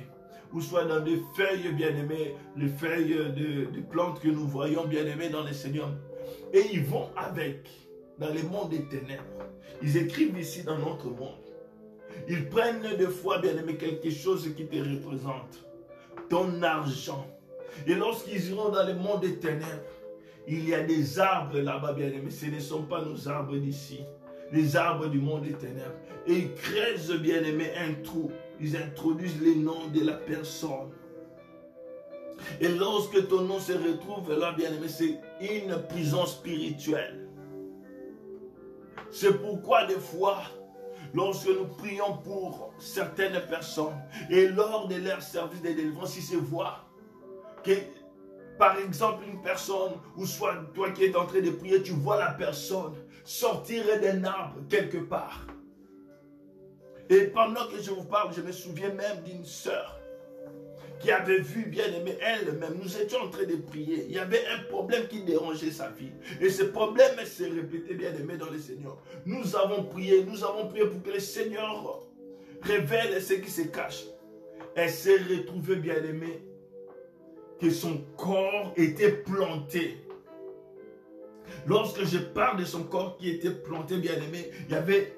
ou soit dans des feuilles, bien-aimées, les feuilles de plantes que nous voyons, bien-aimées dans le Seigneur. Et ils vont avec, dans le monde des ténèbres. Ils écrivent ici dans notre monde. Ils prennent des fois, bien-aimé, quelque chose qui te représente. Ton argent. Et lorsqu'ils iront dans le monde des ténèbres, il y a des arbres là-bas, bien-aimés. Ce ne sont pas nos arbres d'ici. Les arbres du monde des ténèbres. Et ils creusent, bien-aimé, un trou. Ils introduisent les noms de la personne. Et lorsque ton nom se retrouve là, bien-aimé, c'est une prison spirituelle. C'est pourquoi des fois, lorsque nous prions pour certaines personnes, et lors de leur service de délivrance, il se voit que, par exemple, une personne, ou soit toi qui es en train de prier, tu vois la personne sortir d'un arbre quelque part. Et pendant que je vous parle, je me souviens même d'une sœur qui avait vu, bien aimé, elle-même, nous étions en train de prier. Il y avait un problème qui dérangeait sa vie. Et ce problème s'est répété, bien aimé, dans le Seigneur. Nous avons prié pour que le Seigneur révèle ce qui se cache. Elle s'est retrouvée, bien aimé, que son corps était planté. Lorsque je parle de son corps qui était planté, bien aimé, il y avait...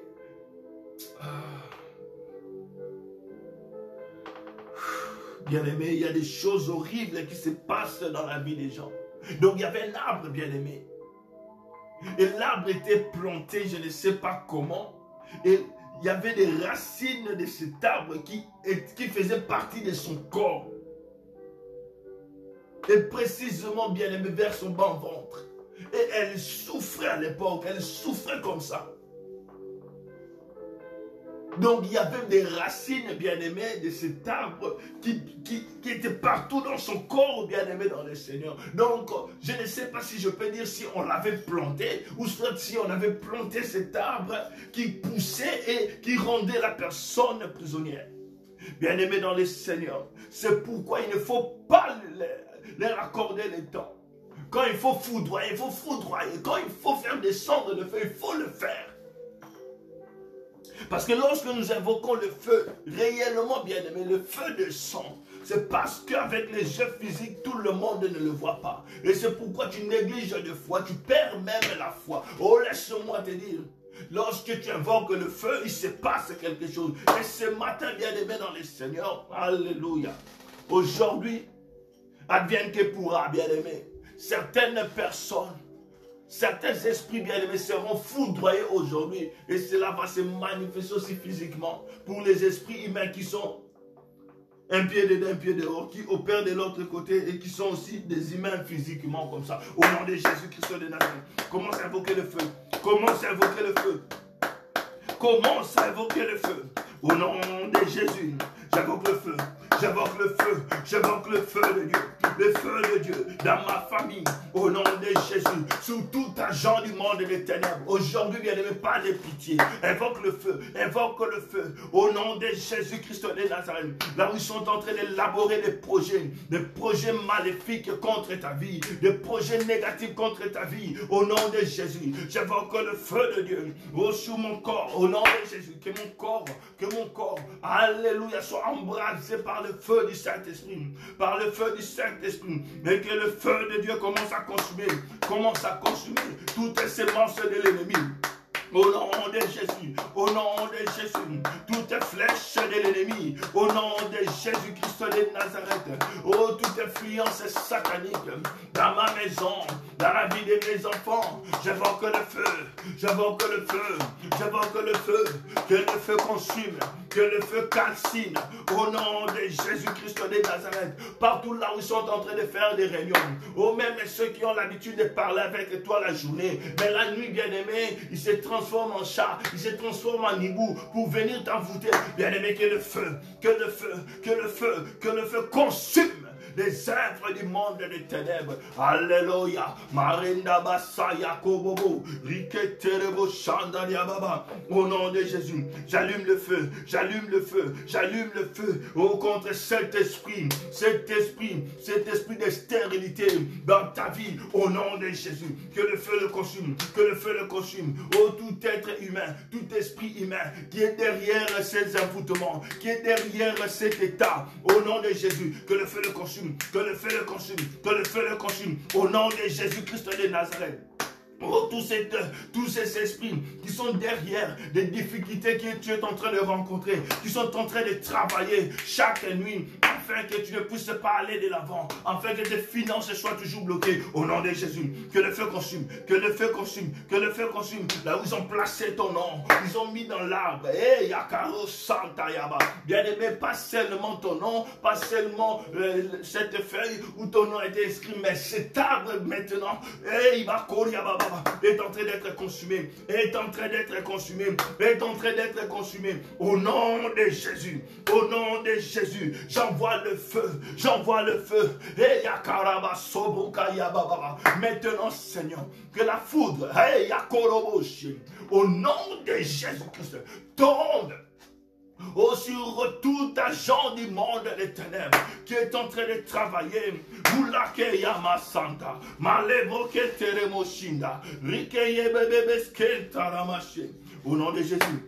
Bien aimé, il y a des choses horribles qui se passent dans la vie des gens. Donc il y avait un arbre, bien aimé. Et l'arbre était planté, je ne sais pas comment. Et il y avait des racines de cet arbre qui faisaient partie de son corps. Et précisément, bien aimé, vers son bas ventre. Et elle souffrait à l'époque, elle souffrait comme ça. Donc il y avait des racines, bien-aimées, de cet arbre qui étaient partout dans son corps, bien-aimé dans le Seigneur. Donc je ne sais pas si je peux dire si on l'avait planté ou soit si on avait planté cet arbre qui poussait et qui rendait la personne prisonnière. Bien-aimé dans le Seigneur, c'est pourquoi il ne faut pas leur accorder le temps. Quand il faut foudroyer, il faut foudroyer. Quand il faut faire descendre le feu, il faut le faire. Parce que lorsque nous invoquons le feu, réellement bien aimé, le feu descend. C'est parce qu'avec les yeux physiques, tout le monde ne le voit pas. Et c'est pourquoi tu négliges de foi, tu perds même la foi. Oh, laisse-moi te dire, lorsque tu invoques le feu, il se passe quelque chose. Et ce matin, bien aimé dans le Seigneur, alléluia. Aujourd'hui, advienne que pourra, bien aimé. Certaines personnes, certains esprits bien-aimés seront foudroyés aujourd'hui et cela va se manifester aussi physiquement pour les esprits humains qui sont un pied dedans, un pied dehors, qui opèrent de l'autre côté et qui sont aussi des humains physiquement comme ça. Au nom de Jésus-Christ de Nazareth, commence à invoquer le feu. Commence à invoquer le feu. Commence à invoquer le feu. Au nom de Jésus, j'invoque le feu. J'invoque le feu, j'invoque le feu de Dieu dans ma famille, au nom de Jésus, sur tout agent du monde des ténèbres. Aujourd'hui, bien-aimé, pas de pitié. Invoque le feu, au nom de Jésus-Christ de Nazareth. Là où ils sont en train d'élaborer des projets maléfiques contre ta vie, des projets négatifs contre ta vie, au nom de Jésus. J'invoque le feu de Dieu, sur mon corps, au nom de Jésus, que mon corps, alléluia, soit embrasé par le feu du Saint-Esprit, et que le feu de Dieu commence à consumer toutes les semences de l'ennemi. Au nom de Jésus, toute flèche de l'ennemi, au nom de Jésus-Christ de Nazareth, oh, toute influence satanique dans ma maison, dans la vie de mes enfants, j'invoque le feu, que le feu consume, que le feu calcine, au nom de Jésus-Christ de Nazareth, partout là où ils sont en train de faire des réunions, oh, même ceux qui ont l'habitude de parler avec toi la journée, mais la nuit, bien-aimé, ils se transforment en chat, ils se transforment en hibou pour venir t'envoûter. Bien-aimé, que le feu consume les œuvres du monde des ténèbres. Alléluia. Marinda Basaya Kobobo. Riketerebo Shandalia Baba. Au nom de Jésus, j'allume le feu. Oh, contre cet esprit de stérilité dans ta vie. Au nom de Jésus, que le feu le consume. Oh, tout être humain, tout esprit humain qui est derrière ces envoûtements, qui est derrière cet état. Au nom de Jésus, que le feu le consume. Au nom de Jésus-Christ de Nazareth. Oh, tous ces esprits qui sont derrière des difficultés que tu es en train de rencontrer, qui sont en train de travailler chaque nuit, afin que tu ne puisses pas aller de l'avant, afin que tes finances soient toujours bloquées. Au nom de Jésus, que le feu consume, là où ils ont placé ton nom, ils ont mis dans l'arbre, Yakaro Santa Yaba. Bien-aimé, pas seulement ton nom, pas seulement cette feuille où ton nom a été inscrit, mais cet arbre maintenant, est en train d'être consumé, au nom de Jésus, j'envoie le feu, maintenant Seigneur, que la foudre, au nom de Jésus-Christ, tombe sur tout agent du monde des ténèbres qui est en train de travailler. Au nom de Jésus,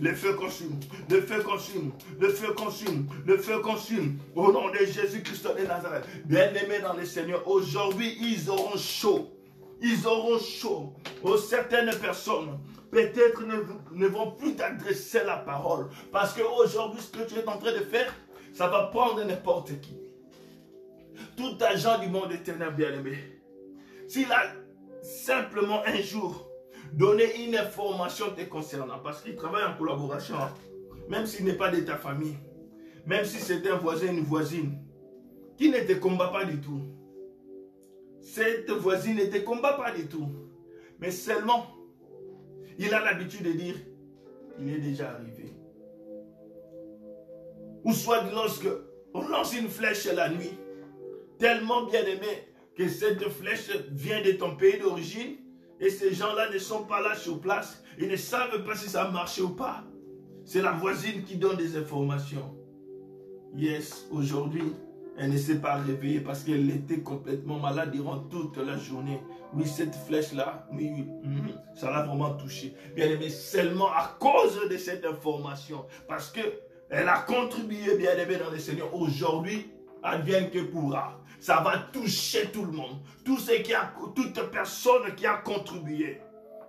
le feu consume, au nom de Jésus-Christ de Nazareth. Bien-aimés dans le Seigneur, aujourd'hui ils auront chaud. Oh, certaines personnes peut-être ne vont plus t'adresser la parole. Parce qu'aujourd'hui, ce que tu es en train de faire, ça va prendre n'importe qui. Tout agent du monde des ténèbres, bien-aimé, s'il a simplement un jour donné une information te concernant, parce qu'il travaille en collaboration, même s'il n'est pas de ta famille, même si c'est un voisin, une voisine, qui ne te combat pas du tout. Cette voisine ne te combat pas du tout. Mais seulement, il a l'habitude de dire, il est déjà arrivé. Ou soit lorsque on lance une flèche la nuit, tellement bien aimé que cette flèche vient de ton pays d'origine et ces gens-là ne sont pas là sur place. Ils ne savent pas si ça a marché ou pas. C'est la voisine qui donne des informations. Yes, aujourd'hui, elle ne s'est pas réveillée parce qu'elle était complètement malade durant toute la journée. Oui, cette flèche-là, oui, ça l'a vraiment touché. Bien aimé, seulement à cause de cette information. Parce qu'elle a contribué, bien aimé, dans le Seigneur. Aujourd'hui, advienne que pourra. Ça va toucher tout le monde. Toute personne qui a contribué.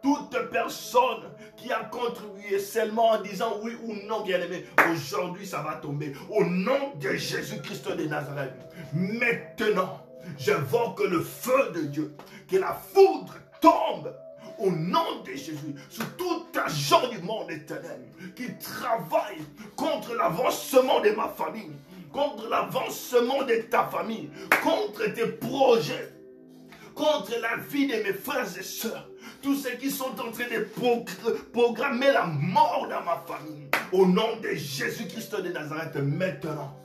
Toute personne qui a contribué seulement en disant oui ou non, bien-aimé, aujourd'hui ça va tomber. Au nom de Jésus-Christ de Nazareth, maintenant, j'invoque le feu de Dieu, que la foudre tombe au nom de Jésus sur tout agent du monde éternel qui travaille contre l'avancement de ma famille, contre l'avancement de ta famille, contre tes projets, contre la vie de mes frères et sœurs, tous ceux qui sont en train de programmer la mort dans ma famille. Au nom de Jésus-Christ de Nazareth, maintenant,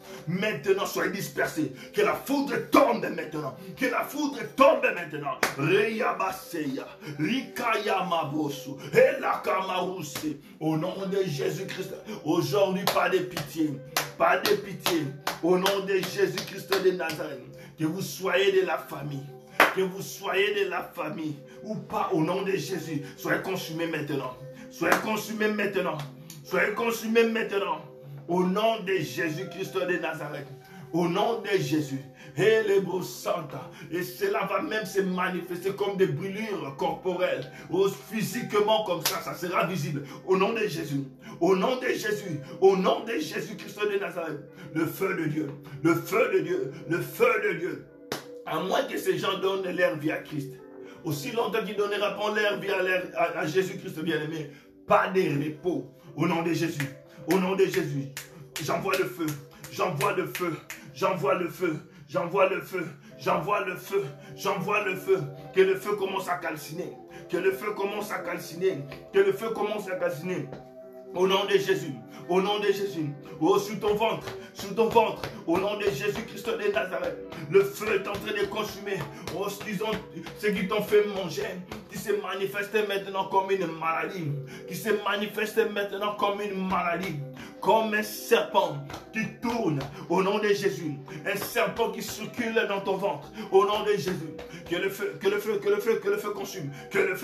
soyez dispersés. Que la foudre tombe maintenant. Que la foudre tombe maintenant. Reyabaseya, Rikayamabosu, Elakamarousse. Au nom de Jésus-Christ, aujourd'hui, pas de pitié. Pas de pitié. Au nom de Jésus-Christ de Nazareth, que vous soyez de la famille. Que vous soyez de la famille ou pas, au nom de Jésus, soyez consumés maintenant. Soyez consumés maintenant. Soyez consumés maintenant. Au nom de Jésus-Christ de Nazareth. Au nom de Jésus. Et les beaux santa. Et cela va même se manifester comme des brûlures corporelles. Physiquement comme ça sera visible. Au nom de Jésus. Au nom de Jésus. Au nom de Jésus-Christ de Nazareth. Le feu de Dieu. Le feu de Dieu. Le feu de Dieu. À moins que ces gens donnent leur vie à Christ. Aussi longtemps qu'ils ne donneront pas leur vie à Jésus-Christ bien-aimé, pas de repos. Au nom de Jésus. Au nom de Jésus. J'envoie le feu. J'envoie le feu. J'envoie le feu. J'envoie le feu. J'envoie le feu. J'envoie le feu. Que le feu commence à calciner. Que le feu commence à calciner. Que le feu commence à calciner. Au nom de Jésus, au nom de Jésus, oh, sur ton ventre, au nom de Jésus-Christ de Nazareth, le feu est en train de consumer, oh, disons, ce qui t'ont fait manger, qui se manifeste maintenant comme une maladie, comme un serpent qui tourne, au nom de Jésus, un serpent qui circule dans ton ventre, au nom de Jésus, que le feu consume, que le feu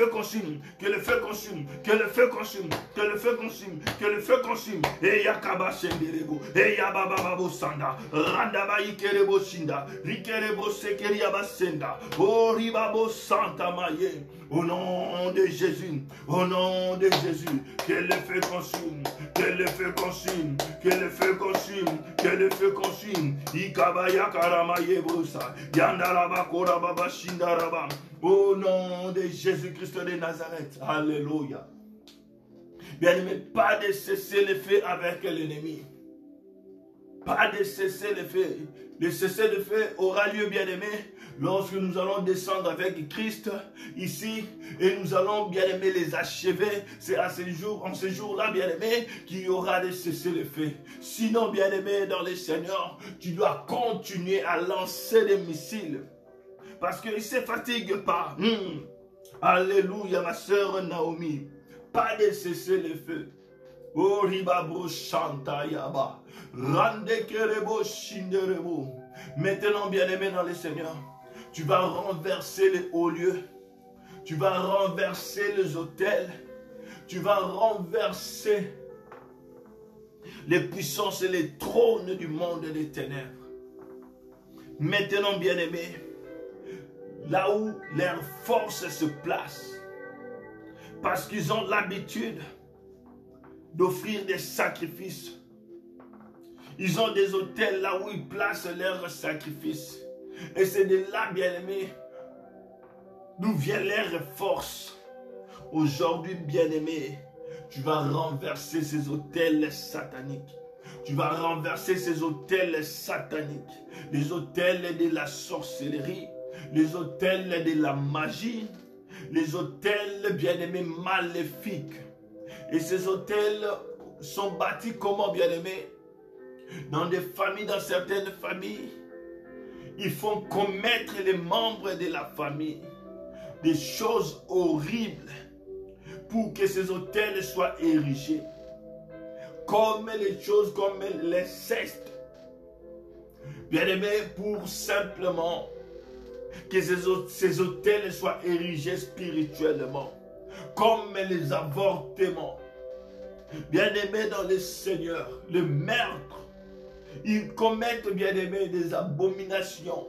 consume, que le feu consume, que le feu consume, que le feu consume, que le feu consume. Et yakaba shenderebo, et yabababo sanda, randaba ikerebo shinda, rikerebo sekeriaba senda, oh ribabo santa maye. Au nom de Jésus, au nom de Jésus, que le feu consume, que le feu consume, que le feu consume, que le feu consume. Ikabaya karamaye brusa, yandaraba korababa shindaraba. Au nom de Jésus-Christ de Nazareth, alléluia. Bien-aimé, pas de cesser le feu avec l'ennemi. Pas de cesser le feu. Le cesser le feu aura lieu, bien-aimé, lorsque nous allons descendre avec Christ ici et nous allons, bien-aimé, les achever. C'est à ce jour, en ce jour-là, bien-aimé, qu'il y aura de cesser le feu. Sinon, bien-aimé, dans le Seigneur, tu dois continuer à lancer des missiles. Parce qu'il ne se fatigue pas. Alléluia, ma sœur Naomi. Pas de cesser le feu. Oh, ribabro chanta yaba. Rande kerebo shinderebo. Maintenant, bien-aimé dans le Seigneur, tu vas renverser les hauts lieux. Tu vas renverser les autels. Tu vas renverser les puissances et les trônes du monde des ténèbres. Maintenant, bien-aimé, là où leurs forces se placent, parce qu'ils ont l'habitude d'offrir des sacrifices. Ils ont des autels là où ils placent leurs sacrifices. Et c'est de là, bien-aimé, d'où vient leur force. Aujourd'hui, bien-aimé, tu vas renverser ces autels sataniques. Tu vas renverser ces autels sataniques. Les autels de la sorcellerie, les autels de la magie, les autels, bien-aimés, maléfiques. Et ces hôtels sont bâtis comment, bien-aimés? Dans des familles, dans certaines familles, ils font commettre les membres de la famille des choses horribles pour que ces hôtels soient érigés. Comme les choses comme l'inceste. Bien-aimés, pour simplement que ces hôtels soient érigés spirituellement. Comme les avortements. Bien-aimés dans le Seigneur, le meurtre. Ils commettent, bien-aimés, des abominations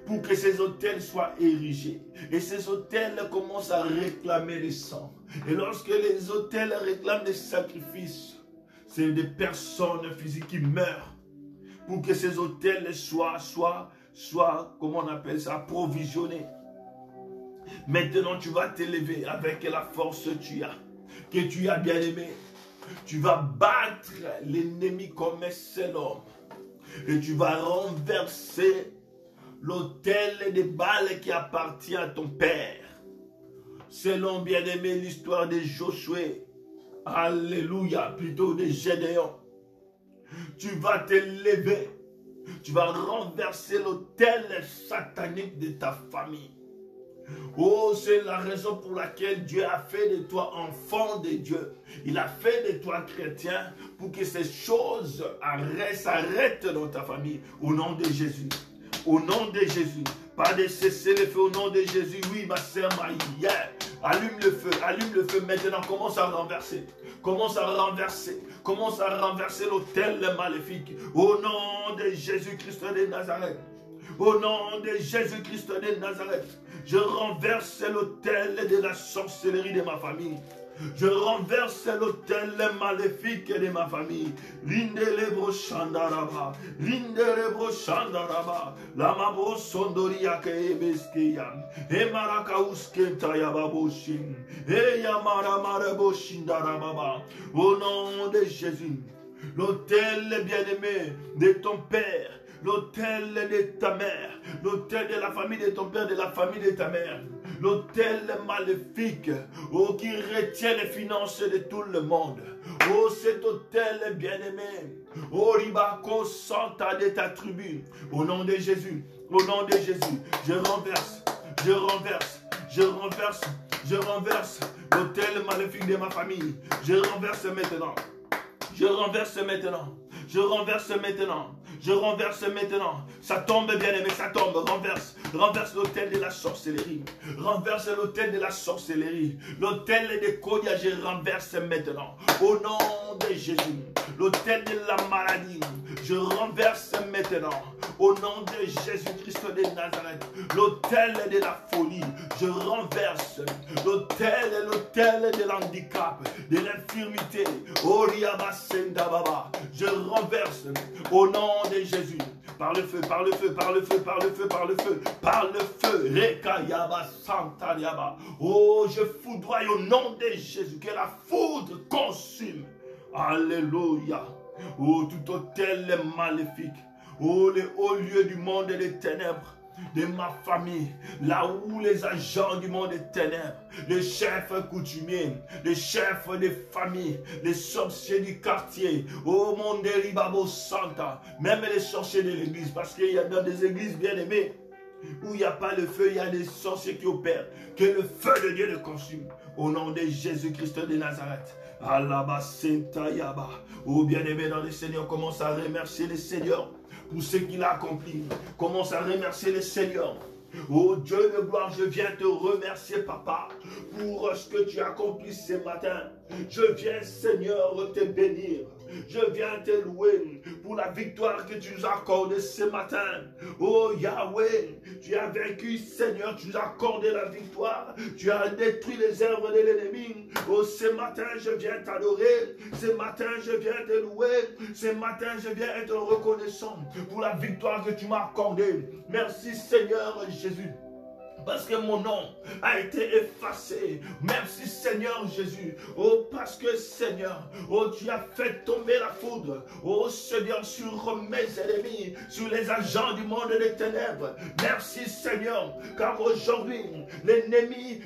pour que ces hôtels soient érigés. Et ces hôtels commencent à réclamer le sang. Et lorsque les hôtels réclament des sacrifices, c'est des personnes physiques qui meurent pour que ces hôtels soient, comment on appelle ça, approvisionnés. Maintenant, tu vas t'élever avec la force que tu as bien-aimé. Tu vas battre l'ennemi comme un seul homme. Et tu vas renverser l'autel des balles qui appartient à ton père. Selon, bien-aimé, l'histoire de Josué. Alléluia, plutôt de Gédéon. Tu vas t'élever. Tu vas renverser l'autel satanique de ta famille. Oh, c'est la raison pour laquelle Dieu a fait de toi enfant de Dieu. Il a fait de toi chrétien pour que ces choses s'arrêtent dans ta famille. Au nom de Jésus. Au nom de Jésus. Pas de cesser le feu au nom de Jésus. Oui, ma sœur Maïe. Allume le feu maintenant. Commence à renverser. Commence à renverser l'autel maléfique. Au nom de Jésus-Christ de Nazareth. Au nom de Jésus-Christ de Nazareth. Je renverse l'autel de la sorcellerie de ma famille. Je renverse l'autel maléfique de ma famille. Rindelebro Shandaraba. Rindelebro Shandaraba. Lamabro Sondoria Keebeskeya. Emarakausken Yababoshin. Eyamaramaraboshindarababa. Au nom de Jésus. L'autel bien-aimé de ton Père. L'autel de ta mère, l'autel de la famille de ton père, de la famille de ta mère, l'autel maléfique, oh, qui retient les finances de tout le monde, oh, cet autel bien-aimé, oh, Ribako Santa de ta tribu, au nom de Jésus, je renverse l'autel maléfique de ma famille, je renverse maintenant. Ça tombe, bien-aimé, ça tombe. Renverse l'autel de la sorcellerie. L'autel de Kodia, je renverse maintenant. Au nom de Jésus. L'autel de la maladie, je renverse maintenant. Au nom de Jésus-Christ de Nazareth. L'autel de la folie, je renverse. L'autel de l'handicap, de l'infirmité. Je renverse au nom de Jésus. Par le feu. Oh, je foudroie au nom de Jésus. Que la foudre consume. Alléluia. Oh, tout autel maléfique. Oh, les hauts lieux du monde et des ténèbres. De ma famille, là où les agents du monde des ténèbres, les chefs coutumiers, les chefs des familles, les sorciers du quartier, oh mon Deribabo Santa, même les sorciers de l'église, parce qu'il y a dans des églises bien aimées où il n'y a pas le feu, il y a des sorciers qui opèrent, que le feu de Dieu le consume, au nom de Jésus-Christ de Nazareth. Oh bien-aimé dans le Seigneur, commence à remercier le Seigneur pour ce qu'il a accompli. Commence à remercier le Seigneur. Oh Dieu de gloire, je viens te remercier, Papa, pour ce que tu as accompli ce matin. Je viens, Seigneur, te bénir. Je viens te louer pour la victoire que tu nous as accordée ce matin. Oh Yahweh, tu as vaincu, Seigneur, tu nous as accordé la victoire. Tu as détruit les œuvres de l'ennemi. Oh, ce matin, je viens t'adorer. Ce matin, je viens te louer. Ce matin, je viens être reconnaissant pour la victoire que tu m'as accordée. Merci, Seigneur Jésus. Parce que mon nom a été effacé. Merci Seigneur Jésus. Oh, parce que Seigneur, oh, tu as fait tomber la foudre. Oh Seigneur, sur mes ennemis, sur les agents du monde des ténèbres. Merci Seigneur, car aujourd'hui, l'ennemi,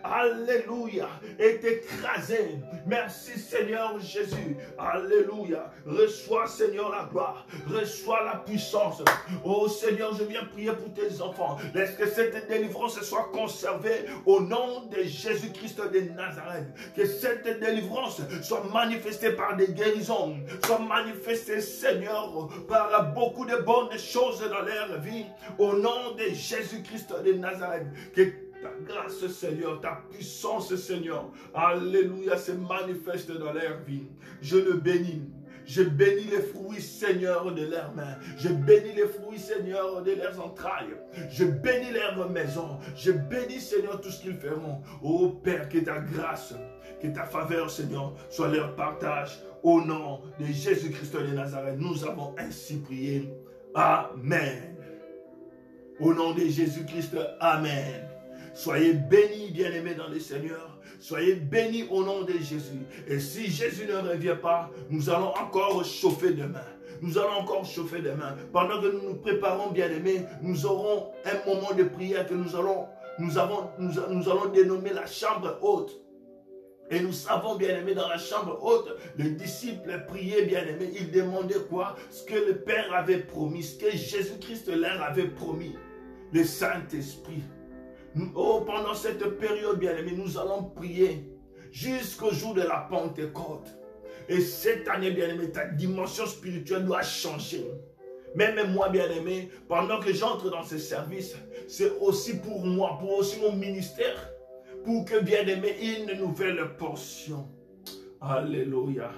alléluia, est écrasé. Merci Seigneur Jésus. Alléluia. Reçois Seigneur la gloire. Reçois la puissance. Oh Seigneur, je viens prier pour tes enfants. Laisse que cette délivrance soit conservée au nom de Jésus-Christ de Nazareth. Que cette délivrance soit manifestée par des guérisons, soit manifestée, Seigneur, par beaucoup de bonnes choses dans leur vie. Au nom de Jésus-Christ de Nazareth. Que ta grâce, Seigneur, ta puissance, Seigneur, alléluia, se manifeste dans leur vie. Je le bénis. Je bénis les fruits, Seigneur, de leurs mains. Je bénis les fruits, Seigneur, de leurs entrailles. Je bénis leur maison. Je bénis, Seigneur, tout ce qu'ils feront. Ô Père, que ta grâce, que ta faveur, Seigneur, soit leur partage. Au nom de Jésus-Christ de Nazareth, nous avons ainsi prié. Amen. Au nom de Jésus-Christ, Amen. Soyez bénis, bien-aimés dans le Seigneur. Soyez bénis au nom de Jésus. Et si Jésus ne revient pas, nous allons encore chauffer demain. Nous allons encore chauffer demain. Pendant que nous nous préparons, bien-aimés, nous aurons un moment de prière que nous allons dénommer la chambre haute. Et nous savons, bien-aimés, dans la chambre haute, les disciples priaient, bien-aimés. Ils demandaient quoi? Ce que le Père avait promis, ce que Jésus-Christ leur avait promis. Le Saint-Esprit. Oh, pendant cette période, bien-aimés, nous allons prier jusqu'au jour de la Pentecôte. Et cette année, bien-aimé, ta dimension spirituelle doit changer. Même moi, bien-aimé, pendant que j'entre dans ce service, c'est aussi pour moi, pour aussi mon ministère, pour que, bien-aimé, une nouvelle portion. Alléluia.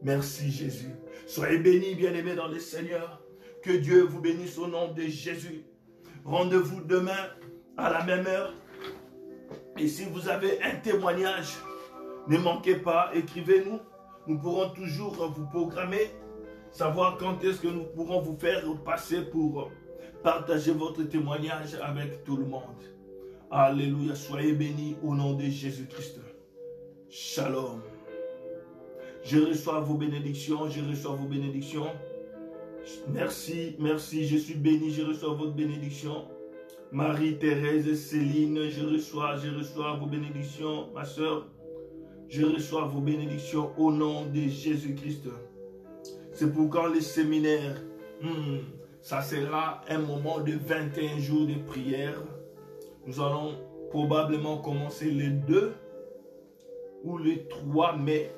Merci Jésus. Soyez bénis, bien-aimés, dans le Seigneur. Que Dieu vous bénisse au nom de Jésus. Rendez-vous demain à la même heure. Et si vous avez un témoignage, ne manquez pas, écrivez-nous. Nous pourrons toujours vous programmer, savoir quand est-ce que nous pourrons vous faire passer pour partager votre témoignage avec tout le monde. Alléluia, soyez bénis au nom de Jésus-Christ. Shalom. Je reçois vos bénédictions, je reçois vos bénédictions. Merci, merci, je suis béni, je reçois votre bénédiction. Marie-Thérèse, Céline, je reçois vos bénédictions, ma soeur. Je reçois vos bénédictions au nom de Jésus-Christ. C'est pourquoi les séminaires, ça sera un moment de 21 jours de prière. Nous allons probablement commencer le 2 ou le 3 mai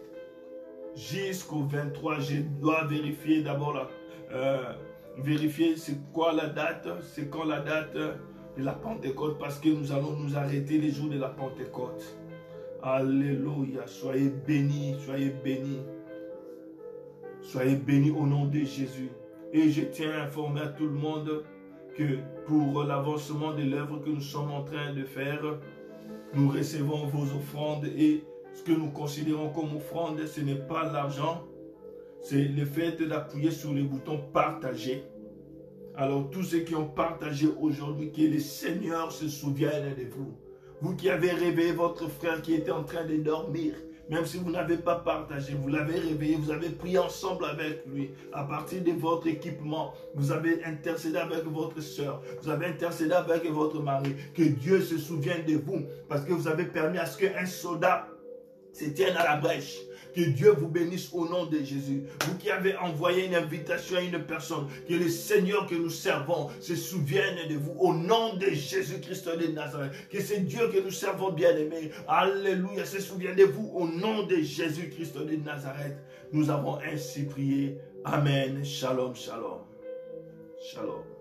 jusqu'au 23. Je dois vérifier d'abord vérifier c'est quoi la date, c'est quand la date de la Pentecôte, parce que nous allons nous arrêter les jours de la Pentecôte. Alléluia, soyez bénis, soyez bénis. Soyez bénis au nom de Jésus. Et je tiens à informer à tout le monde que pour l'avancement de l'œuvre que nous sommes en train de faire, nous recevons vos offrandes et ce que nous considérons comme offrande, ce n'est pas l'argent, c'est le fait d'appuyer sur le bouton partager. Alors tous ceux qui ont partagé aujourd'hui, que le Seigneur se souvienne de vous. Vous qui avez réveillé votre frère qui était en train de dormir, même si vous n'avez pas partagé, vous l'avez réveillé, vous avez prié ensemble avec lui. À partir de votre équipement, vous avez intercédé avec votre soeur, vous avez intercédé avec votre mari. Que Dieu se souvienne de vous, parce que vous avez permis à ce qu'un soldat se tienne à la brèche. Que Dieu vous bénisse au nom de Jésus. Vous qui avez envoyé une invitation à une personne, que le Seigneur que nous servons se souvienne de vous au nom de Jésus-Christ de Nazareth. Que c'est Dieu que nous servons, bien-aimés. Alléluia, se souvient de vous au nom de Jésus-Christ de Nazareth. Nous avons ainsi prié. Amen. Shalom, shalom. Shalom.